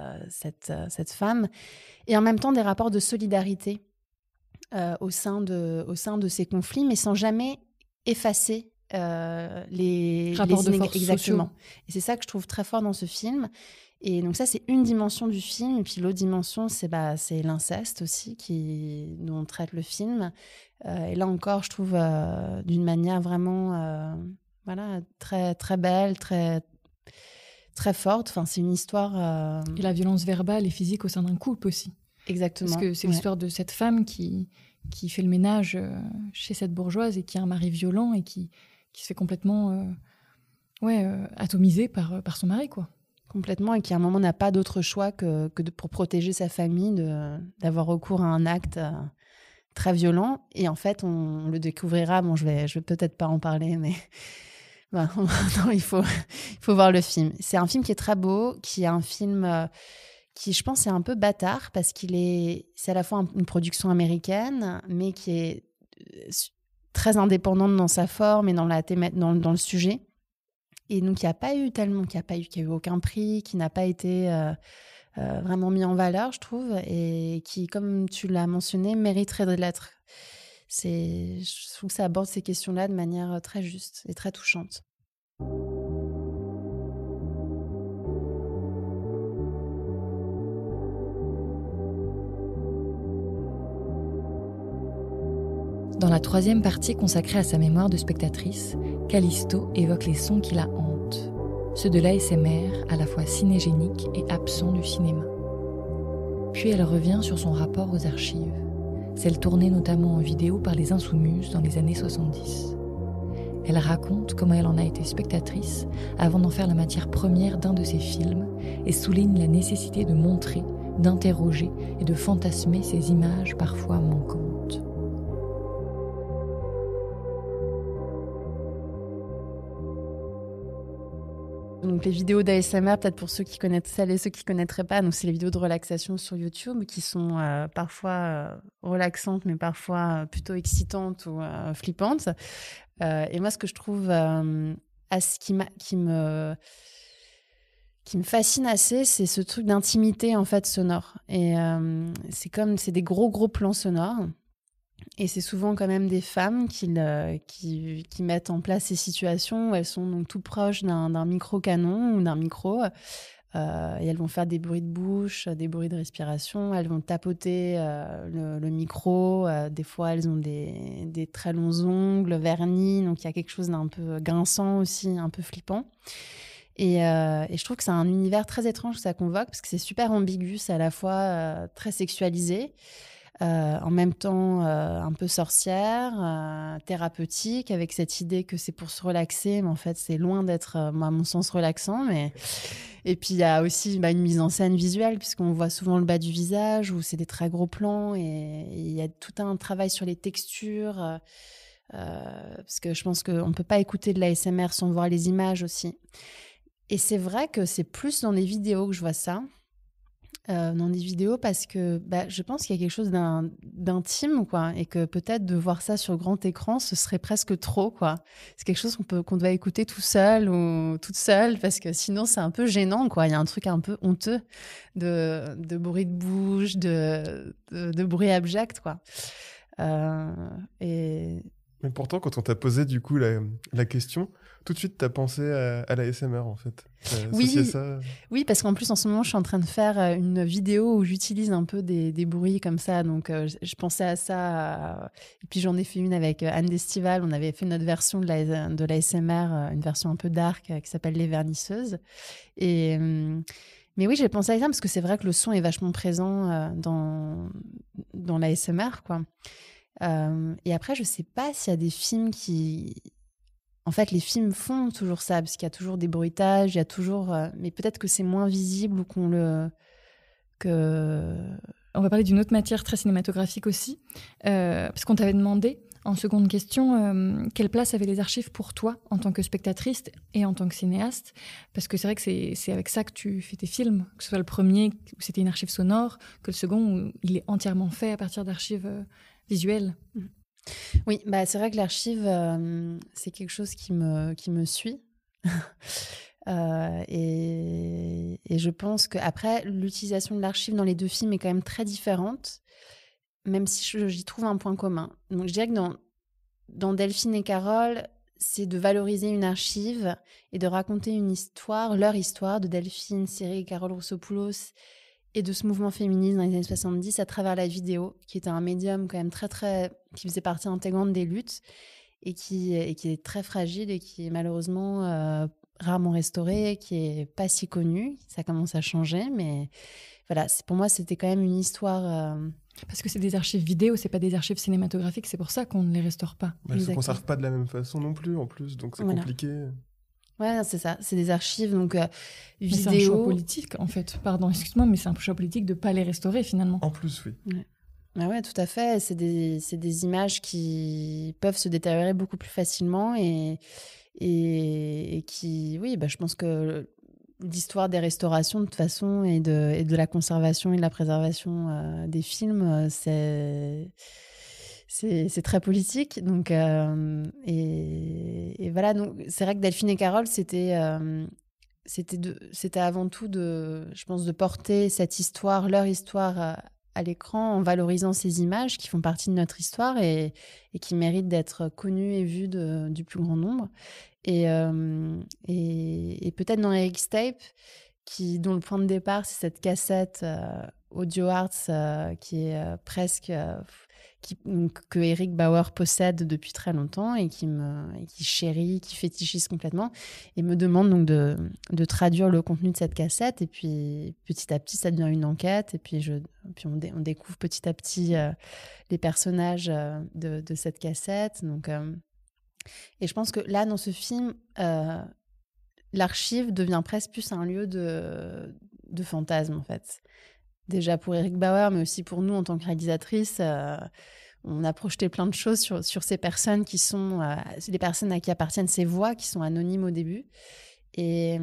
Speaker 2: femme, et en même temps des rapports de solidarité au sein de ces conflits, mais sans jamais effacer les
Speaker 1: rapports de force
Speaker 2: exactement
Speaker 1: sociaux.
Speaker 2: Et c'est ça que je trouve très fort dans ce film. Et donc ça, c'est une dimension du film, et puis l'autre dimension, c'est l'inceste aussi dont on traite le film, et là encore, je trouve d'une manière vraiment très très belle, très très forte. Enfin, c'est une histoire
Speaker 1: et la violence verbale et physique au sein d'un couple aussi.
Speaker 2: Exactement.
Speaker 1: Parce que c'est l'histoire de cette femme qui fait le ménage chez cette bourgeoise et qui a un mari violent et qui se fait complètement atomisé par son mari, quoi.
Speaker 2: Complètement, et qui à un moment n'a pas d'autre choix que pour protéger sa famille d'avoir recours à un acte très violent. Et en fait, on le découvrira. Bon, je vais peut-être pas en parler, mais non, il faut voir le film. C'est un film qui est très beau, qui est un film qui, je pense, est un peu bâtard, parce c'est à la fois une production américaine, mais qui est très indépendante dans sa forme et dans le sujet. Et donc, il n'y a eu aucun prix, qui n'a pas été vraiment mis en valeur, je trouve, et qui, comme tu l'as mentionné, mériterait de l'être. Je trouve que ça aborde ces questions-là de manière très juste et très touchante.
Speaker 1: Dans la troisième partie consacrée à sa mémoire de spectatrice, Callisto évoque les sons qui la hantent, ceux de l'ASMR à la fois cinégéniques et absents du cinéma. Puis elle revient sur son rapport aux archives, celles tournées notamment en vidéo par les Insoumuses dans les années 70. Elle raconte comment elle en a été spectatrice avant d'en faire la matière première d'un de ses films et souligne la nécessité de montrer, d'interroger et de fantasmer ces images parfois manquantes.
Speaker 2: Donc les vidéos d'ASMR, peut-être pour ceux qui connaissent, celles et ceux qui ne connaîtraient pas, donc c'est les vidéos de relaxation sur YouTube qui sont parfois relaxantes, mais parfois plutôt excitantes ou flippantes. Et moi, ce que je trouve qui me fascine assez, c'est ce truc d'intimité en fait sonore. Et c'est des gros plans sonores. Et c'est souvent quand même des femmes qui mettent en place ces situations où elles sont donc tout proches d'un micro-canon ou d'un micro. Et elles vont faire des bruits de bouche, des bruits de respiration. Elles vont tapoter le micro. Des fois, elles ont des très longs ongles vernis. Donc, il y a quelque chose d'un peu grinçant aussi, un peu flippant. Et je trouve que c'est un univers très étrange que ça convoque parce que c'est super ambigu. C'est à la fois très sexualisé. En même temps un peu sorcière, thérapeutique, avec cette idée que c'est pour se relaxer, mais en fait c'est loin d'être, à mon sens, relaxant. Et puis il y a aussi une mise en scène visuelle, puisqu'on voit souvent le bas du visage, où c'est des très gros plans, et il y a tout un travail sur les textures, parce que je pense qu'on ne peut pas écouter de l'ASMR sans voir les images aussi. Et c'est vrai que c'est plus dans les vidéos que je vois ça. Dans des vidéos parce que je pense qu'il y a quelque chose d'intime, quoi, et que peut-être de voir ça sur grand écran, ce serait presque trop, quoi. C'est quelque chose qu'on doit écouter tout seul ou toute seule parce que sinon c'est un peu gênant, quoi. Il y a un truc un peu honteux de bruit de bouche, de bruit abject, quoi.
Speaker 3: Mais pourtant, quand on t'a posé du coup la question, tout de suite t'as pensé à l'ASMR en fait.
Speaker 2: Oui,
Speaker 3: ça...
Speaker 2: oui, parce qu'en plus en ce moment je suis en train de faire une vidéo où j'utilise un peu des bruits comme ça, donc je pensais à ça. Et puis j'en ai fait une avec Anne d'Estival, on avait fait notre version de l'ASMR, une version un peu dark qui s'appelle Les Vernisseuses. Mais oui, j'ai pensé à ça parce que c'est vrai que le son est vachement présent dans l'ASMR, quoi. Et après, je sais pas s'il y a des films qui... En fait, les films font toujours ça, parce qu'il y a toujours des bruitages, il y a toujours... mais peut-être que c'est moins visible ou qu'on le...
Speaker 1: On va parler d'une autre matière très cinématographique aussi, parce qu'on t'avait demandé, en seconde question, quelle place avaient les archives pour toi, en tant que spectatrice et en tant que cinéaste, parce que c'est vrai que c'est avec ça que tu fais tes films, que ce soit le premier où c'était une archive sonore, que le second où il est entièrement fait à partir d'archives... visuel.
Speaker 2: Oui, c'est vrai que l'archive, c'est quelque chose qui me suit. Et je pense qu'après, l'utilisation de l'archive dans les deux films est quand même très différente, même si j'y trouve un point commun. Donc je dirais que dans Delphine et Carole, c'est de valoriser une archive et de raconter une histoire, leur histoire de Delphine Seyrig et Carole Roussopoulos, et de ce mouvement féministe dans les années 70 à travers la vidéo, qui était un médium quand même qui faisait partie intégrante des luttes et qui est très fragile et qui est malheureusement rarement restauré, qui est pas si connu. Ça commence à changer, mais voilà, pour moi, c'était quand même une histoire...
Speaker 1: Parce que c'est des archives vidéo, c'est pas des archives cinématographiques, c'est pour ça qu'on ne les restaure pas.
Speaker 3: Elles ne se conservent pas de la même façon non plus, en plus, donc c'est compliqué. Ouais,
Speaker 2: c'est ça. C'est des archives, donc vidéo.
Speaker 1: C'est un choix politique, en fait. Pardon, excuse-moi, mais c'est un choix politique de ne pas les restaurer, finalement.
Speaker 3: En plus, oui.
Speaker 2: Ouais, tout à fait. C'est des images qui peuvent se détériorer beaucoup plus facilement et qui... Oui, je pense que l'histoire des restaurations, de toute façon, et de la conservation et de la préservation des films, c'est très politique. Donc, et voilà, donc, c'est vrai que Delphine et Carole, c'était avant tout, je pense, de porter cette histoire, leur histoire à l'écran, en valorisant ces images qui font partie de notre histoire et qui méritent d'être connues et vues du plus grand nombre. Et peut-être dans Eric Tape, dont le point de départ, c'est cette cassette Audio Arts qui est presque... que Eric Bauer possède depuis très longtemps et qui chérit, qui fétichise complètement, et me demande donc de traduire le contenu de cette cassette. Et puis petit à petit, ça devient une enquête. Et puis on découvre petit à petit les personnages de cette cassette. Donc, et je pense que là, dans ce film, l'archive devient presque plus un lieu de fantasme, en fait. Déjà pour Eric Bauer, mais aussi pour nous en tant que réalisatrice, on a projeté plein de choses sur ces personnes qui sont les personnes à qui appartiennent ces voix, qui sont anonymes au début. Et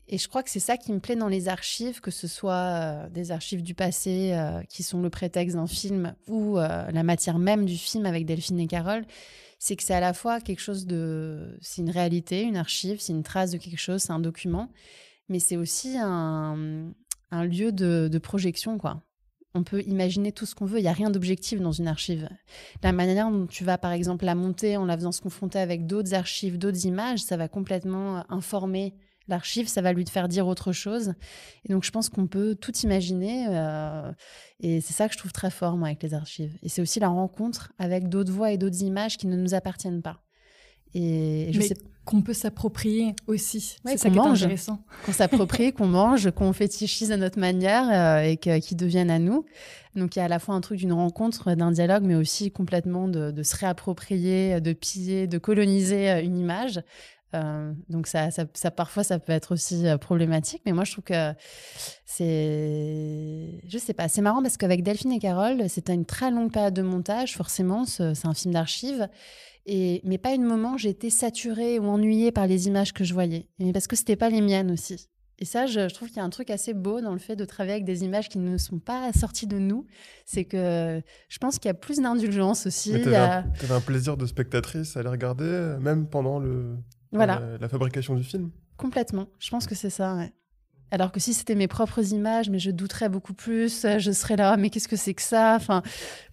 Speaker 2: je crois que c'est ça qui me plaît dans les archives, que ce soit des archives du passé qui sont le prétexte d'un film ou la matière même du film avec Delphine et Carole. C'est que c'est à la fois quelque chose c'est une réalité, une archive, c'est une trace de quelque chose, c'est un document, mais c'est aussi un lieu de projection, quoi. On peut imaginer tout ce qu'on veut. Il n'y a rien d'objectif dans une archive. La manière dont tu vas, par exemple, la monter en la faisant se confronter avec d'autres archives, d'autres images, ça va complètement informer l'archive, ça va lui faire dire autre chose. Et donc, je pense qu'on peut tout imaginer. Et c'est ça que je trouve très fort, moi, avec les archives. Et c'est aussi la rencontre avec d'autres voix et d'autres images qui ne nous appartiennent pas. Et je sais
Speaker 1: qu'on peut s'approprier aussi.
Speaker 2: Ouais,
Speaker 1: c'est ça qui est intéressant.
Speaker 2: Qu'on s'approprie, qu'on mange, qu'on fétichise à notre manière et qui deviennent à nous. Donc, il y a à la fois un truc d'une rencontre, d'un dialogue, mais aussi complètement de se réapproprier, de piller, de coloniser une image. Donc, ça, parfois, ça peut être aussi problématique. Mais moi, je trouve que je sais pas, c'est marrant parce qu'avec Delphine et Carole, c'était une très longue période de montage, forcément. C'est un film d'archives. Mais pas une moment, j'ai été saturée ou ennuyée par les images que je voyais. Mais parce que c'était pas les miennes aussi. Et ça, je trouve qu'il y a un truc assez beau dans le fait de travailler avec des images qui ne sont pas sorties de nous. C'est que je pense qu'il y a plus d'indulgence aussi.
Speaker 3: Mais t'avais un plaisir de spectatrice à les regarder, même pendant la fabrication du film.
Speaker 2: Complètement. Je pense que c'est ça, ouais. Alors que si c'était mes propres images, mais je douterais beaucoup plus. Je serais là, mais qu'est-ce que c'est que ça? Enfin,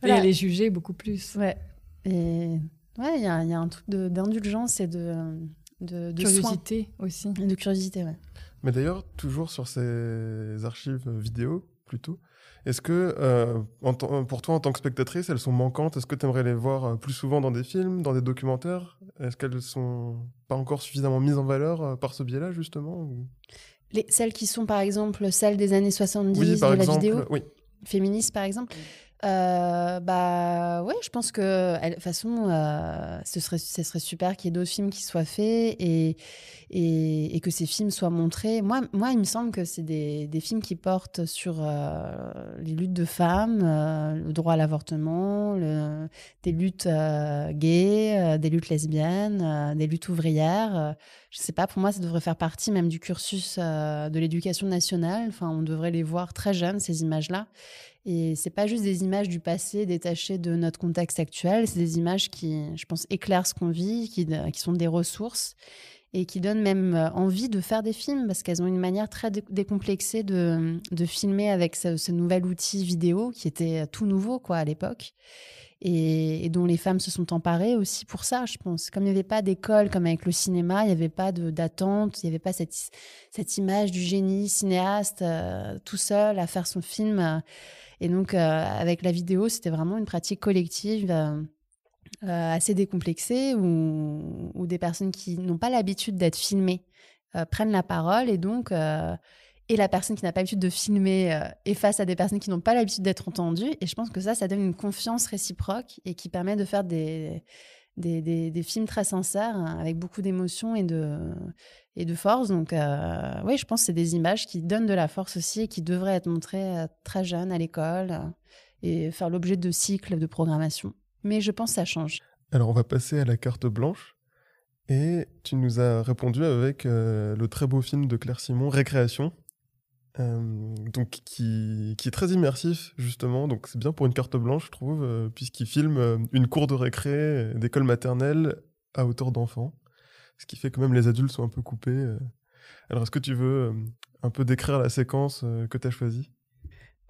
Speaker 1: voilà. Et les juger beaucoup plus.
Speaker 2: Ouais. Et ouais, il y a un truc d'indulgence et de
Speaker 1: curiosité
Speaker 2: soin.
Speaker 1: Aussi.
Speaker 2: Et de curiosité, ouais.
Speaker 3: Mais d'ailleurs, toujours sur ces archives vidéo, plutôt, est-ce que, pour toi, en tant que spectatrice, elles sont manquantes? Est-ce que tu aimerais les voir plus souvent dans des films, dans des documentaires? Est-ce qu'elles ne sont pas encore suffisamment mises en valeur par ce biais-là, justement, ou...
Speaker 2: Celles qui sont, par exemple, celles des années 70
Speaker 3: oui, par
Speaker 2: de
Speaker 3: exemple,
Speaker 2: la vidéo
Speaker 3: oui.
Speaker 2: Féministe, par exemple. Ouais, je pense que de toute façon, ce serait super qu'il y ait d'autres films qui soient faits et que ces films soient montrés. Moi, il me semble que c'est des films qui portent sur les luttes de femmes, le droit à l'avortement, des luttes gays, des luttes lesbiennes, des luttes ouvrières. Je sais pas, pour moi, ça devrait faire partie même du cursus de l'éducation nationale. Enfin, on devrait les voir très jeunes, ces images-là. Et c'est pas juste des images du passé détachées de notre contexte actuel, c'est des images qui, je pense, éclairent ce qu'on vit, qui sont des ressources et qui donnent même envie de faire des films parce qu'elles ont une manière très décomplexée de filmer avec ce nouvel outil vidéo qui était tout nouveau, quoi, à l'époque. Et dont les femmes se sont emparées aussi pour ça, je pense. Comme il n'y avait pas d'école, comme avec le cinéma, il n'y avait pas d'attente, il n'y avait pas cette image du génie cinéaste tout seul à faire son film. Et donc, avec la vidéo, c'était vraiment une pratique collective assez décomplexée où des personnes qui n'ont pas l'habitude d'être filmées prennent la parole et donc... et la personne qui n'a pas l'habitude de filmer est face à des personnes qui n'ont pas l'habitude d'être entendues. Et je pense que ça donne une confiance réciproque et qui permet de faire des films très sincères avec beaucoup d'émotion et de force. Donc, oui, je pense que c'est des images qui donnent de la force aussi et qui devraient être montrées très jeunes à l'école et faire l'objet de cycles de programmation. Mais je pense que ça change.
Speaker 3: Alors, on va passer à la carte blanche. Et tu nous as répondu avec le très beau film de Claire Simon, Récréation. Donc qui est très immersif justement, donc c'est bien pour une carte blanche je trouve, puisqu'il filme une cour de récré d'école maternelle à hauteur d'enfant, ce qui fait que même les adultes sont un peu coupés. Alors est-ce que tu veux un peu décrire la séquence que tu as choisie?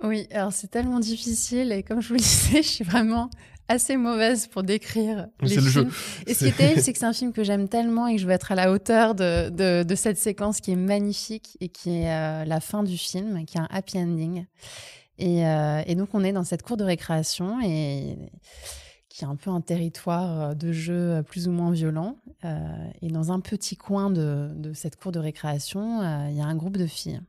Speaker 2: Oui, alors c'est tellement difficile et comme je vous le disais, je suis vraiment assez mauvaise pour décrire les films. Le jeu. Et ce qui est terrible, c'est que c'est un film que j'aime tellement et que je veux être à la hauteur de cette séquence qui est magnifique et qui est la fin du film, qui est un happy ending. Et donc, on est dans cette cour de récréation qui est un peu un territoire de jeu plus ou moins violent. Et dans un petit coin de cette cour de récréation, il y a un groupe de filles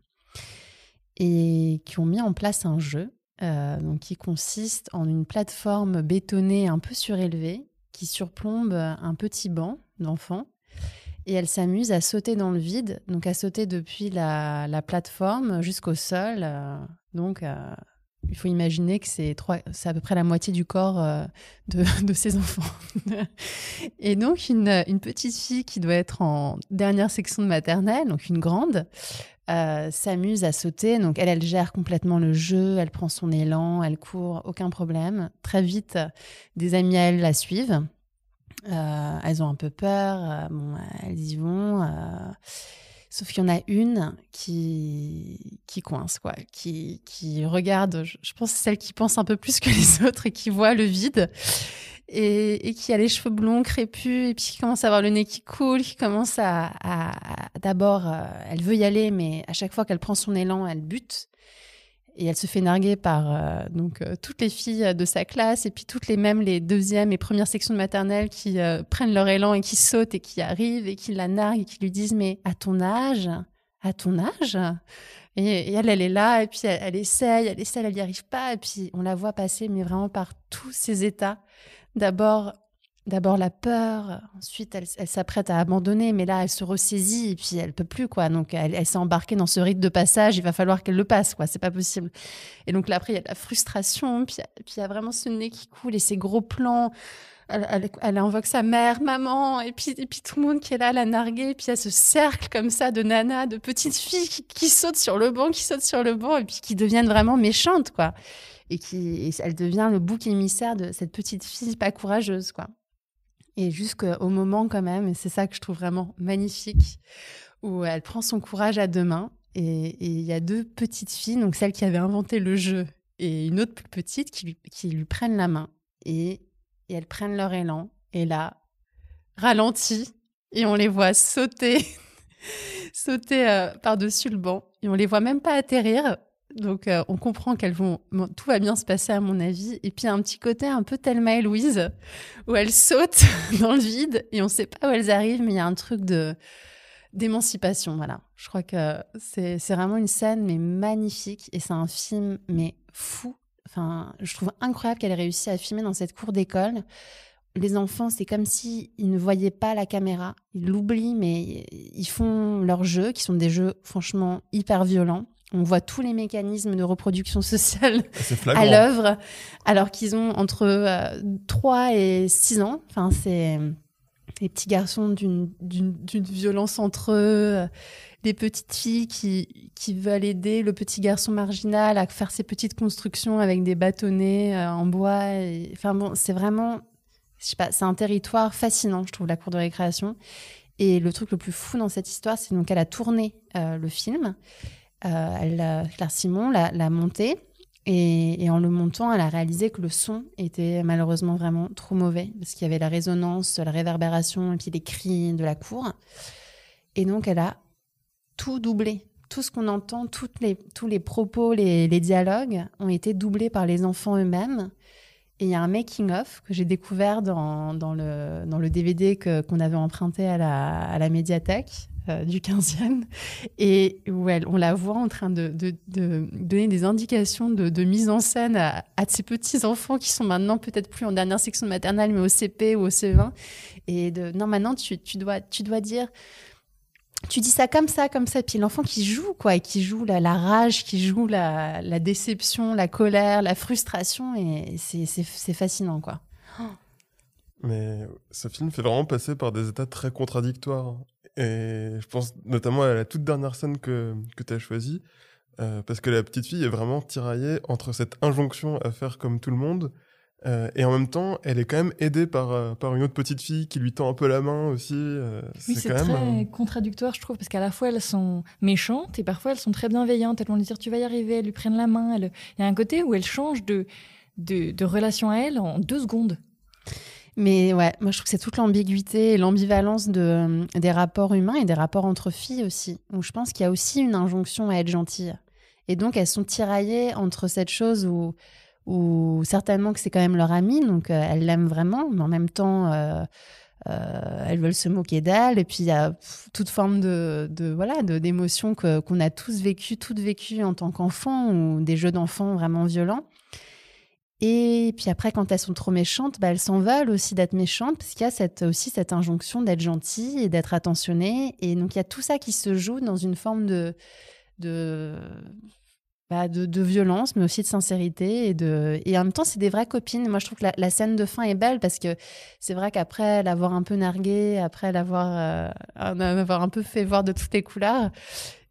Speaker 2: et qui ont mis en place un jeu donc qui consiste en une plateforme bétonnée un peu surélevée qui surplombe un petit banc d'enfants. Et elles s'amusent à sauter dans le vide, donc à sauter depuis la plateforme jusqu'au sol. Il faut imaginer que c'est à peu près la moitié du corps de ces enfants. Et donc, une petite fille qui doit être en dernière section de maternelle, donc une grande, s'amuse à sauter. Donc, elle gère complètement le jeu, elle prend son élan, elle court, aucun problème. Très vite, des amies à elle la suivent. Elles ont un peu peur, elles y vont. Sauf qu'il y en a une qui coince, quoi, qui regarde, je pense que c'est celle qui pense un peu plus que les autres et qui voit le vide et qui a les cheveux blonds, crépus, et puis qui commence à avoir le nez qui coule, qui commence d'abord, elle veut y aller, mais à chaque fois qu'elle prend son élan, elle bute. Et elle se fait narguer par toutes les filles de sa classe et puis les deuxième et première sections de maternelle qui prennent leur élan et qui sautent et qui arrivent et qui la narguent et qui lui disent « Mais à ton âge ?» Et elle est là et puis elle essaye, elle n'y arrive pas. Et puis on la voit passer mais vraiment par tous ces états. D'abord la peur, ensuite elle s'apprête à abandonner, mais là elle se ressaisit et puis elle peut plus, quoi. Donc elle s'est embarquée dans ce rite de passage, il va falloir qu'elle le passe, quoi. C'est pas possible. Et donc là après il y a de la frustration, puis il y a vraiment ce nez qui coule et ces gros plans. Elle invoque sa mère, maman, et puis tout le monde qui est là la narguer, et puis il y a ce cercle comme ça de nanas, de petites filles qui sautent sur le banc, et puis qui deviennent vraiment méchantes, quoi. Et elle devient le bouc émissaire de cette petite fille pas courageuse, quoi. Et jusqu'au moment quand même, et c'est ça que je trouve vraiment magnifique, où elle prend son courage à deux mains. Et il y a deux petites filles, donc celle qui avait inventé le jeu et une autre plus petite qui lui prennent la main. Et elles prennent leur élan. Et là, ralenti, et on les voit sauter par-dessus le banc. Et on les voit même pas atterrir. Donc, on comprend tout va bien se passer à mon avis. Et puis, il y a un petit côté un peu Thelma et Louise, où elles sautent dans le vide et on ne sait pas où elles arrivent, mais il y a un truc d'émancipation. Voilà. Je crois que c'est vraiment une scène, mais magnifique. Et c'est un film, mais fou. Enfin, je trouve incroyable qu'elle ait réussi à filmer dans cette cour d'école. Les enfants, c'est comme s'ils ne voyaient pas la caméra. Ils l'oublient, mais ils font leurs jeux, qui sont des jeux franchement hyper violents. On voit tous les mécanismes de reproduction sociale à l'œuvre, alors qu'ils ont entre 3 et 6 ans. Enfin, c'est les petits garçons d'une violence entre eux, des petites filles qui veulent aider le petit garçon marginal à faire ses petites constructions avec des bâtonnets en bois. Enfin bon, c'est vraiment, je sais pas, c'est un territoire fascinant, je trouve, la cour de récréation. Et le truc le plus fou dans cette histoire, c'est donc qu'elle a tourné le film. Claire Simon l'a monté et en le montant, elle a réalisé que le son était malheureusement vraiment trop mauvais parce qu'il y avait la résonance, la réverbération et puis les cris de la cour. Et donc, elle a tout doublé. Tout ce qu'on entend, tous les propos, les dialogues ont été doublés par les enfants eux-mêmes. Et il y a un making-of que j'ai découvert dans le DVD qu'on avait emprunté à la médiathèque du 15e, et où on la voit en train de donner des indications de mise en scène à ces petits-enfants qui sont maintenant peut-être plus en dernière section de maternelle, mais au CP ou au CE1. Et non, maintenant, tu dois dire... Tu dis ça, et puis l'enfant qui joue, quoi, et qui joue la rage, qui joue la déception, la colère, la frustration, et c'est fascinant, quoi.
Speaker 3: Mais ce film fait vraiment passer par des états très contradictoires. Et je pense notamment à la toute dernière scène que tu as choisie, parce que la petite fille est vraiment tiraillée entre cette injonction à faire comme tout le monde, et en même temps, elle est quand même aidée par une autre petite fille qui lui tend un peu la main aussi.
Speaker 1: Oui, c'est quand très même contradictoire, je trouve, parce qu'à la fois, elles sont méchantes et parfois, elles sont très bienveillantes. Elles vont lui dire « tu vas y arriver », elles lui prennent la main. Il y a un côté où elles changent de relation à elle en 2 secondes.
Speaker 2: Mais ouais, moi, je trouve que c'est toute l'ambiguïté et l'ambivalence des rapports humains et des rapports entre filles aussi, où je pense qu'il y a aussi une injonction à être gentille. Et donc, elles sont tiraillées entre cette chose où certainement que c'est quand même leur amie, donc elles l'aiment vraiment, mais en même temps, elles veulent se moquer d'elle. Et puis, il y a toute forme d'émotions qu'on a toutes vécues en tant qu'enfants, ou des jeux d'enfants vraiment violents. Et puis après, quand elles sont trop méchantes, elles s'en veulent aussi d'être méchantes, parce qu'il y a aussi cette injonction d'être gentille et d'être attentionnée. Et donc, il y a tout ça qui se joue dans une forme de violence, mais aussi de sincérité. Et en même temps, c'est des vraies copines. Moi, je trouve que la scène de fin est belle, parce que c'est vrai qu'après l'avoir un peu narguée, après l'avoir un peu fait voir de toutes les couleurs,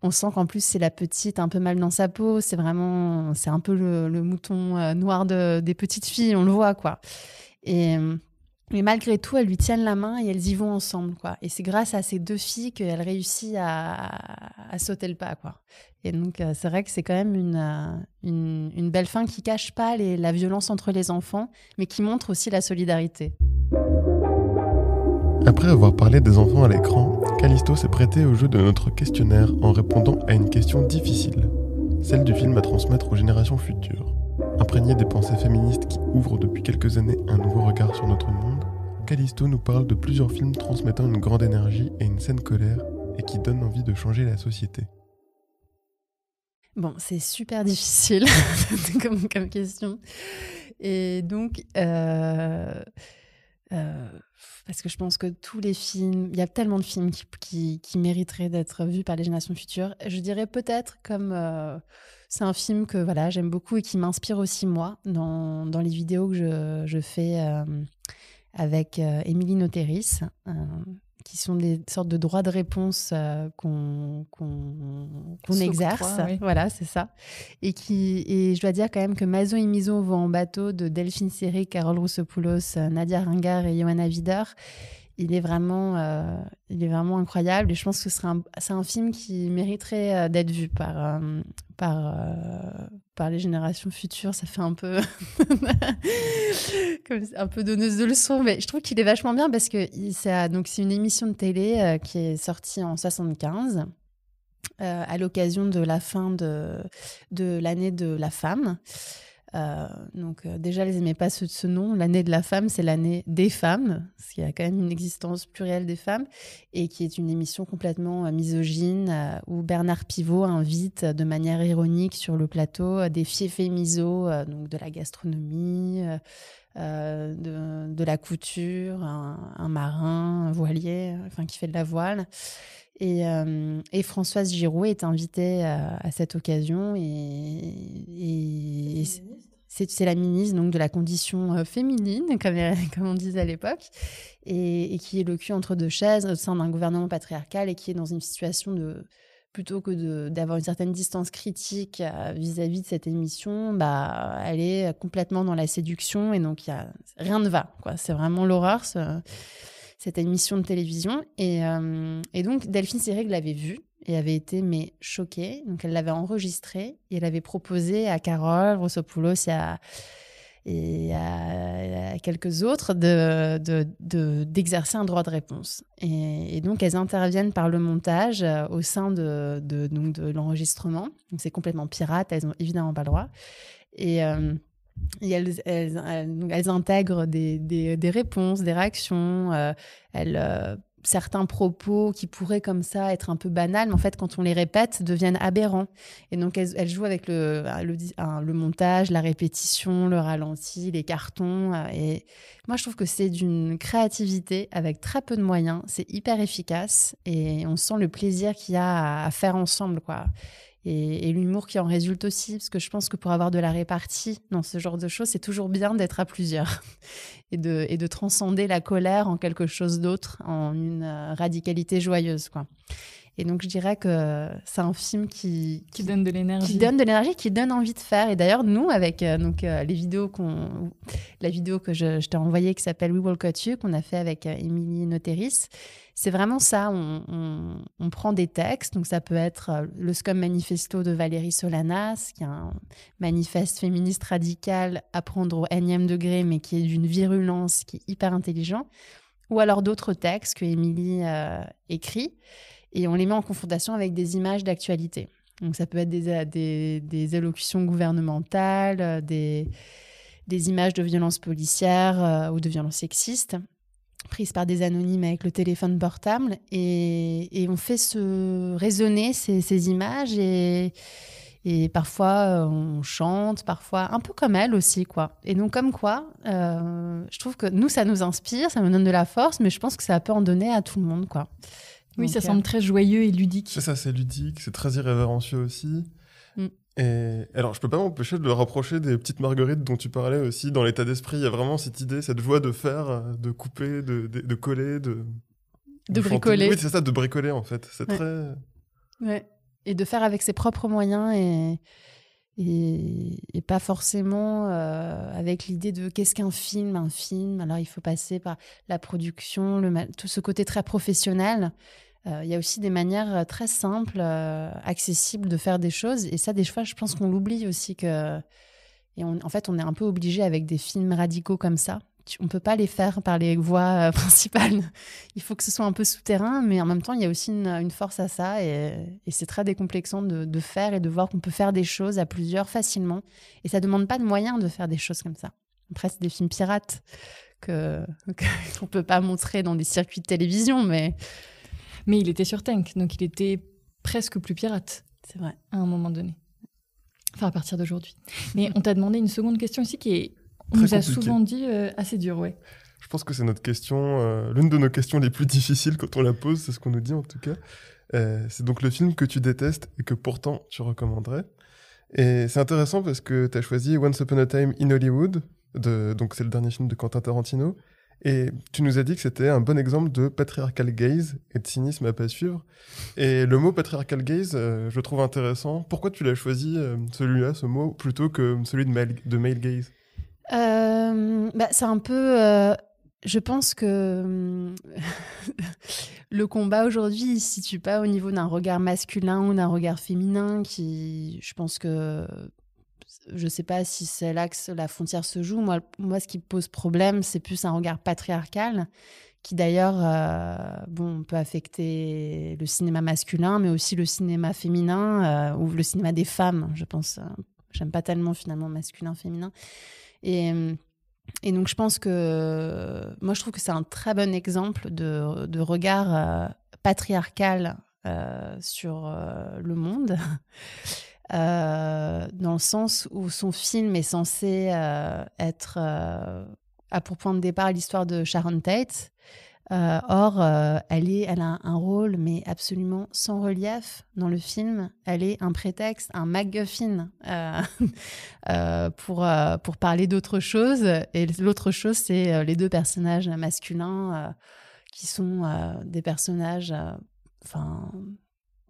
Speaker 2: on sent qu'en plus, c'est la petite un peu mal dans sa peau. C'est un peu le mouton noir des petites filles, on le voit, quoi. Mais malgré tout, elles lui tiennent la main et elles y vont ensemble, quoi. Et c'est grâce à ces 2 filles qu'elle réussit à sauter le pas, quoi. Et donc, c'est vrai que c'est quand même une belle fin qui cache pas la violence entre les enfants, mais qui montre aussi la solidarité.
Speaker 3: Après avoir parlé des enfants à l'écran, Callisto s'est prêté au jeu de notre questionnaire en répondant à une question difficile, celle du film à transmettre aux générations futures. Imprégné des pensées féministes qui ouvrent depuis quelques années un nouveau regard sur notre monde, Callisto nous parle de plusieurs films transmettant une grande énergie et une saine colère et qui donnent envie de changer la société.
Speaker 2: Bon, c'est super difficile comme question. Et donc, parce que je pense que tous les films, il y a tellement de films qui mériteraient d'être vus par les générations futures. Je dirais peut-être comme c'est un film que j'aime beaucoup et qui m'inspire aussi moi dans les vidéos que je fais avec Émilie Noteris, qui sont des sortes de droits de réponse qu'on exerce. Oui. Voilà, c'est ça. Et je dois dire quand même que Mazo et Miso vont en bateau de Delphine Seyrig, Carole Roussopoulos, Nadia Ringard et Johanna Wider, il est vraiment incroyable. Et je pense que c'est un film qui mériterait d'être vu par les générations futures. Ça fait un peu comme un peu donneuse de leçons, mais je trouve qu'il est vachement bien parce que c'est une émission de télé qui est sortie en 1975 à l'occasion de la fin de l'année de la femme. Déjà, elles n'aimaient pas ce nom. L'année de la femme, c'est l'année des femmes, parce qu'il y a quand même une existence plurielle des femmes, et qui est une émission complètement misogyne, où Bernard Pivot invite de manière ironique sur le plateau des fiefés misos, donc de la gastronomie, de la couture, un marin, un voilier, qui fait de la voile. Et Françoise Giroud est invitée à cette occasion et c'est la ministre donc, de la condition féminine, comme on disait à l'époque, et qui est le cul entre deux chaises au sein d'un gouvernement patriarcal et qui est dans une situation plutôt que d'avoir une certaine distance critique vis-à-vis de cette émission, elle est complètement dans la séduction et donc rien ne va, quoi. C'est vraiment l'horreur, cette émission de télévision. Et donc, Delphine Seyrig l'avait vue et avait été choquée. Donc, elle l'avait enregistrée et elle avait proposé à Carole Roussopoulos et à quelques autres d'exercer un droit de réponse. Et donc, elles interviennent par le montage au sein de l'enregistrement. Donc, c'est complètement pirate, elles n'ont évidemment pas le droit. Et elles intègrent des réponses, des réactions. Certains propos qui pourraient comme ça être un peu banals, mais en fait, quand on les répète, deviennent aberrants. Et donc, elles jouent avec le montage, la répétition, le ralenti, les cartons. Et moi, je trouve que c'est d'une créativité avec très peu de moyens. C'est hyper efficace et on sent le plaisir qu'il y a à faire ensemble, quoi. Et l'humour qui en résulte aussi, parce que je pense que pour avoir de la répartie dans ce genre de choses, c'est toujours bien d'être à plusieurs et de transcender la colère en quelque chose d'autre, en une radicalité joyeuse, quoi. Et donc, je dirais que c'est un film qui
Speaker 1: donne de l'énergie.
Speaker 2: Qui donne de l'énergie, qui donne envie de faire. Et d'ailleurs, nous, avec la vidéo que je t'ai envoyée qui s'appelle We Will Cut You, qu'on a fait avec Émilie Noteris, c'est vraiment ça. On prend des textes. Donc, ça peut être le Scum Manifesto de Valérie Solanas, qui est un manifeste féministe radical à prendre au énième degré, mais qui est d'une virulence qui est hyper intelligent. Ou alors d'autres textes que Émilie écrit. Et on les met en confrontation avec des images d'actualité. Donc ça peut être des allocutions gouvernementales, des images de violences policières ou de violences sexistes, prises par des anonymes avec le téléphone portable. Et on fait se résonner ces images et parfois on chante, parfois un peu comme elle aussi, quoi. Et donc comme quoi, je trouve que nous, ça nous inspire, ça nous donne de la force, mais je pense que ça peut en donner à tout le monde, quoi.
Speaker 1: Oui,
Speaker 2: Donc,
Speaker 1: ça semble très joyeux et ludique.
Speaker 3: C'est ça, c'est ludique, c'est très irrévérencieux aussi. Et alors, je peux pas m'empêcher de le rapprocher des petites marguerites dont tu parlais aussi. Dans l'état d'esprit, il y a vraiment cette idée, cette joie de faire, de couper, de coller, de
Speaker 2: bricoler.
Speaker 3: Oui, c'est ça, de bricoler en fait. C'est très...
Speaker 2: Ouais. Et de faire avec ses propres moyens et pas forcément avec l'idée de qu'est-ce qu'un film. Un film, alors il faut passer par la production, tout ce côté très professionnel. Il y a aussi des manières très simples, accessibles de faire des choses. Et ça, des fois, je pense qu'on l'oublie aussi. En fait, on est un peu obligé avec des films radicaux comme ça. On ne peut pas les faire par les voies principales. Il faut que ce soit un peu souterrain, mais en même temps, il y a aussi une force à ça. Et c'est très décomplexant de faire et de voir qu'on peut faire des choses à plusieurs facilement. Et ça ne demande pas de moyens de faire des choses comme ça. Après, c'est des films pirates qu'on ne peut pas montrer dans des circuits de télévision, mais
Speaker 1: il était sur Tank, donc il était presque plus pirate.
Speaker 2: C'est vrai.
Speaker 1: À un moment donné. Enfin, à partir d'aujourd'hui. Mais on t'a demandé une seconde question ici qui est... On
Speaker 3: Très
Speaker 1: nous a
Speaker 3: compliqué.
Speaker 1: souvent dit assez dur, ouais.
Speaker 3: Je pense que c'est notre question, l'une de nos questions les plus difficiles quand on la pose, c'est ce qu'on nous dit en tout cas. C'est donc le film que tu détestes et que pourtant tu recommanderais. Et c'est intéressant parce que tu as choisi Once Upon a Time in Hollywood, donc c'est le dernier film de Quentin Tarantino. Et tu nous as dit que c'était un bon exemple de patriarchal gaze et de cynisme à pas suivre. Et le mot patriarchal gaze, je le trouve intéressant. Pourquoi tu l'as choisi, celui-là, ce mot, plutôt que celui de male gaze ?
Speaker 2: C'est un peu... je pense que le combat aujourd'hui, il ne se situe pas au niveau d'un regard masculin ou d'un regard féminin je pense que... Je ne sais pas si c'est là que la frontière se joue. Moi, ce qui pose problème, c'est plus un regard patriarcal qui d'ailleurs peut affecter le cinéma masculin, mais aussi le cinéma féminin ou le cinéma des femmes, je pense. J'aime pas tellement finalement masculin-féminin. Et donc, je pense que... Moi, je trouve que c'est un très bon exemple de regard patriarcal sur le monde. Dans le sens où son film est censé être a pour point de départ l'histoire de Sharon Tate. Or, elle a un rôle mais absolument sans relief dans le film. Elle est un prétexte, un MacGuffin pour parler d'autre chose. Et l'autre chose, c'est les deux personnages masculins qui sont des personnages...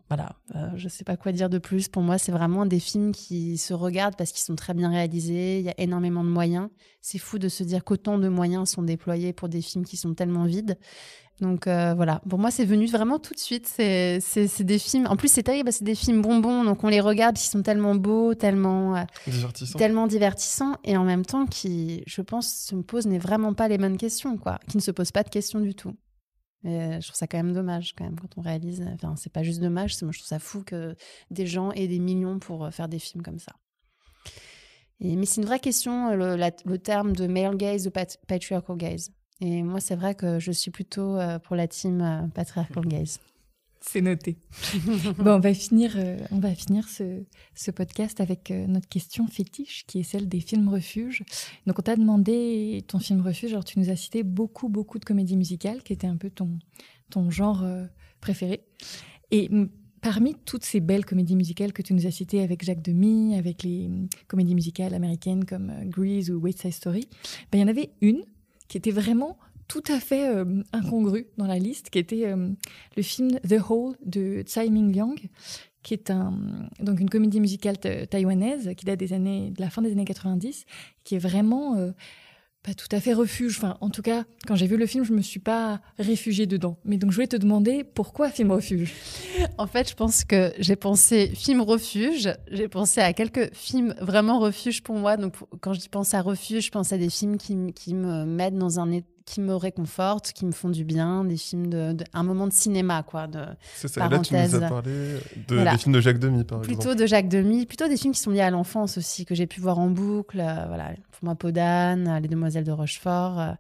Speaker 2: Voilà, je ne sais pas quoi dire de plus. Pour moi, c'est vraiment des films qui se regardent parce qu'ils sont très bien réalisés. Il y a énormément de moyens. C'est fou de se dire qu'autant de moyens sont déployés pour des films qui sont tellement vides. Donc voilà, pour moi, c'est venu vraiment tout de suite. C'est des films... En plus, c'est terrible, c'est des films bonbons. Donc on les regarde, ils sont tellement beaux, tellement divertissants. Et en même temps, qui, je pense, se posent vraiment pas les bonnes questions, quoi. Qui ne se posent pas de questions du tout. Et je trouve ça quand même dommage quand on réalise. Enfin, c'est pas juste dommage, moi je trouve ça fou que des gens aient des millions pour faire des films comme ça. Mais c'est une vraie question, le terme de male gaze ou patriarchal gaze. Et moi, c'est vrai que je suis plutôt pour la team patriarchal gaze.
Speaker 1: C'est noté. Bon, on va finir ce podcast avec notre question fétiche, qui est celle des films refuges. Donc, on t'a demandé ton film refuge. Alors, tu nous as cité beaucoup de comédies musicales, qui étaient un peu ton genre préféré. Et parmi toutes ces belles comédies musicales que tu nous as citées avec Jacques Demy, avec les comédies musicales américaines comme Grease ou West Side Story, il y en avait une qui était vraiment tout à fait incongrue dans la liste, qui était le film The Hole de Tsai Ming-liang, qui est donc une comédie musicale taïwanaise qui date de la fin des années 90, qui est vraiment pas tout à fait refuge. Enfin, en tout cas, quand j'ai vu le film, je me suis pas réfugiée dedans. Mais donc, je voulais te demander pourquoi film refuge ?
Speaker 2: En fait, je pense que j'ai pensé film refuge. J'ai pensé à quelques films vraiment refuge pour moi. Donc, quand je pense à refuge, je pense à des films qui me mettent dans me réconfortent, qui me font du bien, des films un moment de cinéma, quoi.
Speaker 3: C'est ça, là tu nous as parlé des films de Jacques Demy, par exemple.
Speaker 2: Plutôt de Jacques Demy, plutôt des films qui sont liés à l'enfance aussi, que j'ai pu voir en boucle, voilà, pour moi Peau d'âne, Les Demoiselles de Rochefort,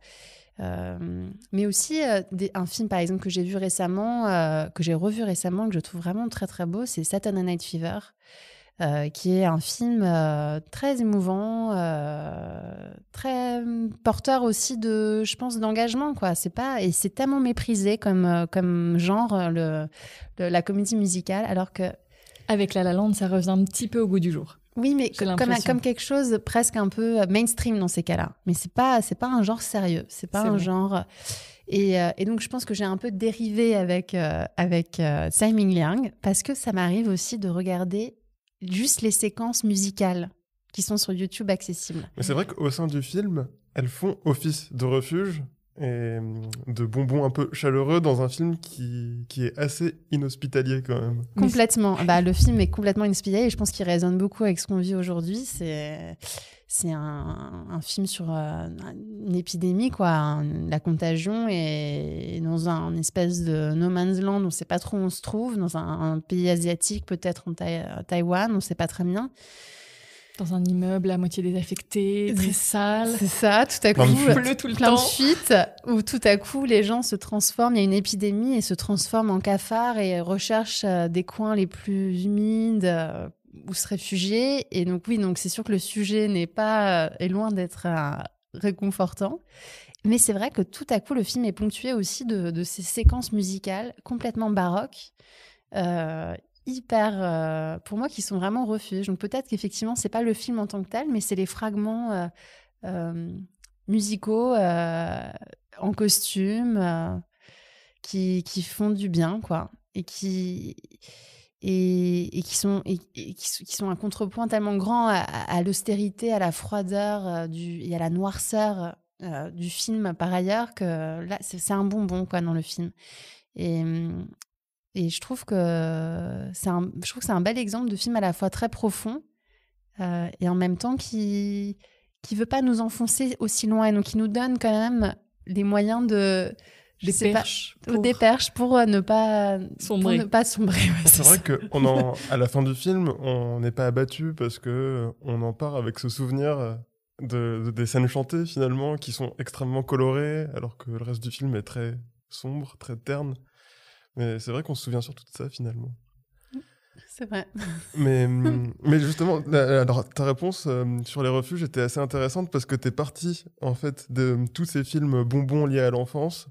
Speaker 2: mais aussi un film par exemple que j'ai vu récemment, que j'ai revu récemment, que je trouve vraiment très très beau, c'est Saturday Night Fever. Qui est un film très émouvant, très porteur aussi je pense, d'engagement, quoi. Et c'est tellement méprisé comme genre, la comédie musicale, alors que...
Speaker 1: Avec La La Land, ça revient un petit peu au goût du jour.
Speaker 2: Oui, mais comme quelque chose presque un peu mainstream dans ces cas-là. Mais c'est pas un genre sérieux, c'est pas un genre... Et donc, je pense que j'ai un peu dérivé avec Tsai Ming-liang, parce que ça m'arrive aussi de regarder juste les séquences musicales qui sont sur YouTube accessibles.
Speaker 3: Mais c'est vrai qu'au sein du film, elles font office de refuge et de bonbons un peu chaleureux dans un film qui est assez inhospitalier quand même.
Speaker 2: Complètement. Le film est complètement inhospitalier et je pense qu'il résonne beaucoup avec ce qu'on vit aujourd'hui. C'est un film sur une épidémie, quoi, la contagion, et dans un espèce de no man's land, on ne sait pas trop où on se trouve, dans un pays asiatique, peut-être Taïwan, on ne sait pas très bien.
Speaker 1: Dans un immeuble à moitié désaffecté, très sale.
Speaker 2: C'est ça, tout à coup, plein de fuites, où tout à coup, les gens se transforment, il y a une épidémie, et se transforment en cafards et recherchent des coins les plus humides, où se réfugier. Et donc oui, donc c'est sûr que le sujet est loin d'être réconfortant. Mais c'est vrai que tout à coup, le film est ponctué aussi de ces séquences musicales complètement baroques, hyper, pour moi, qui sont vraiment refuge. Donc peut-être qu'effectivement, c'est pas le film en tant que tel, mais c'est les fragments musicaux en costume qui font du bien, quoi. Et qui sont un contrepoint tellement grand à l'austérité, à la froideur et à la noirceur du film par ailleurs, que là c'est un bonbon, quoi, dans le film. Et je trouve que c'est un bel exemple de film à la fois très profond et en même temps qui veut pas nous enfoncer aussi loin, et donc qui nous donne quand même les moyens des perches pour ne pas sombrer. Ouais,
Speaker 3: c'est vrai qu'à la fin du film, on n'est pas abattu parce qu'on en part avec ce souvenir des scènes chantées finalement qui sont extrêmement colorées, alors que le reste du film est très sombre, très terne. Mais c'est vrai qu'on se souvient surtout de ça finalement.
Speaker 2: C'est vrai.
Speaker 3: Mais justement, alors, ta réponse sur les refuges était assez intéressante parce que t'es parti en fait de tous ces films bonbons liés à l'enfance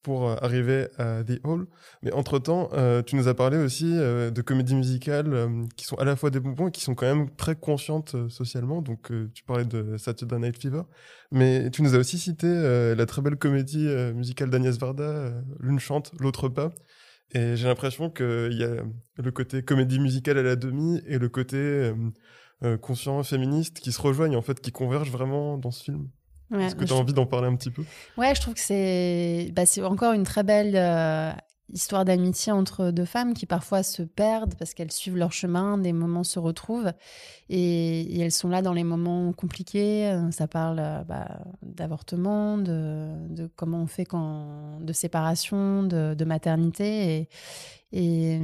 Speaker 3: pour arriver à The Hall. Mais entre-temps, tu nous as parlé aussi de comédies musicales qui sont à la fois des bonbons et qui sont quand même très conscientes socialement. Donc, tu parlais de Saturday Night Fever. Mais tu nous as aussi cité la très belle comédie musicale d'Agnès Varda, L'une chante, l'autre pas. Et j'ai l'impression qu'il y a le côté comédie musicale à la demi et le côté conscient féministe qui se rejoignent, en fait, qui convergent vraiment dans ce film. Ouais, est-ce que tu as envie d'en parler un petit peu ?
Speaker 2: Ouais, je trouve que c'est encore une très belle histoire d'amitié entre deux femmes qui parfois se perdent parce qu'elles suivent leur chemin, des moments se retrouvent et elles sont là dans les moments compliqués. Ça parle d'avortement, de comment on fait de séparation, de maternité. Et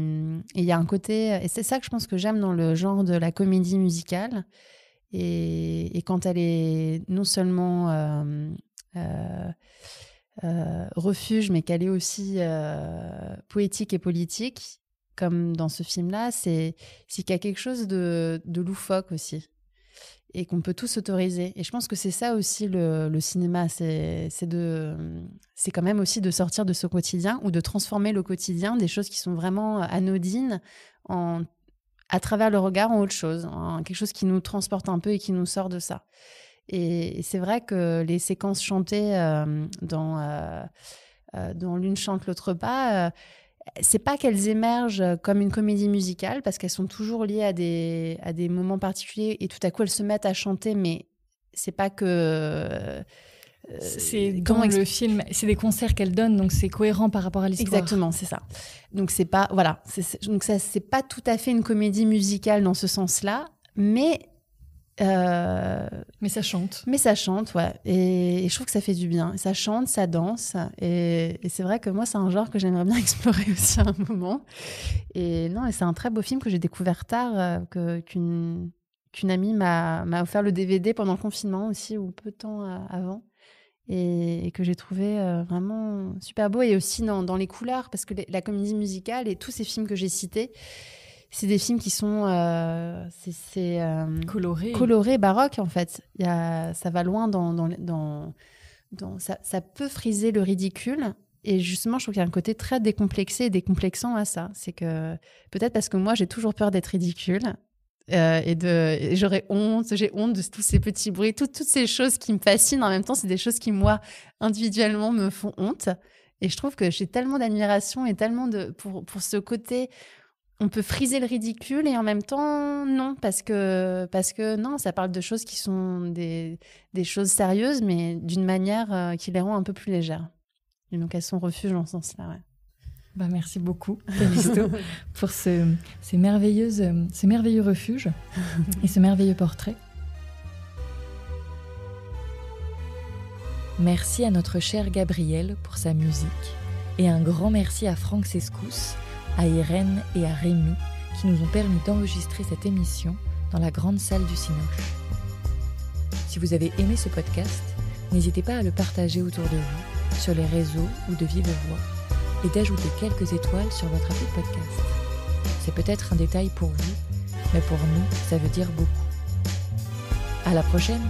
Speaker 2: il y a un côté... Et c'est ça que je pense que j'aime dans le genre de la comédie musicale. Et quand elle est non seulement refuge, mais qu'elle est aussi poétique et politique, comme dans ce film-là, c'est qu'il y a quelque chose de loufoque aussi, et qu'on peut tous autoriser. Et je pense que c'est ça aussi le cinéma, c'est quand même aussi de sortir de ce quotidien, ou de transformer le quotidien, des choses qui sont vraiment anodines, à travers le regard en autre chose, quelque chose qui nous transporte un peu et qui nous sort de ça. Et c'est vrai que les séquences chantées dans L'une chante, l'autre pas, c'est pas qu'elles émergent comme une comédie musicale, parce qu'elles sont toujours liées à des moments particuliers, et tout à coup elles se mettent à chanter, mais c'est pas que...
Speaker 1: c'est dans le film, c'est des concerts qu'elle donne, donc c'est cohérent par rapport à l'histoire.
Speaker 2: Exactement, c'est ça. Donc c'est pas, voilà, donc ça, c'est pas tout à fait une comédie musicale dans ce sens-là, mais
Speaker 1: Mais ça chante.
Speaker 2: Mais ça chante, ouais. Et je trouve que ça fait du bien. Ça chante, ça danse. Et c'est vrai que moi, c'est un genre que j'aimerais bien explorer aussi à un moment. Et c'est un très beau film que j'ai découvert tard, qu'une amie m'a offert le DVD pendant le confinement aussi, ou peu de temps avant. Et que j'ai trouvé vraiment super beau. Et aussi dans les couleurs, parce que la comédie musicale et tous ces films que j'ai cités, c'est des films qui sont colorés, baroques en fait. Ça va loin ça peut friser le ridicule. Et justement, je trouve qu'il y a un côté très décomplexé et décomplexant à ça. C'est que peut-être parce que moi, j'ai toujours peur d'être ridicule. Et j'ai honte de tous ces petits bruits, toutes ces choses qui me fascinent. En même temps, c'est des choses qui, moi, individuellement, me font honte. Et je trouve que j'ai tellement d'admiration et tellement pour ce côté... On peut friser le ridicule et en même temps, non, parce que non, ça parle de choses qui sont des choses sérieuses, mais d'une manière qui les rend un peu plus légères. Et donc, elles sont refuge dans ce sens-là, ouais.
Speaker 1: Merci beaucoup, Callisto, pour ce merveilleux refuge et ce merveilleux portrait. Merci à notre cher Gabriel pour sa musique et un grand merci à Franck Sescous, à Irène et à Rémi qui nous ont permis d'enregistrer cette émission dans la grande salle du Cinoche. Si vous avez aimé ce podcast, n'hésitez pas à le partager autour de vous, sur les réseaux ou de vive voix, et d'ajouter quelques étoiles sur votre appli de podcast. C'est peut-être un détail pour vous, mais pour nous, ça veut dire beaucoup. À la prochaine!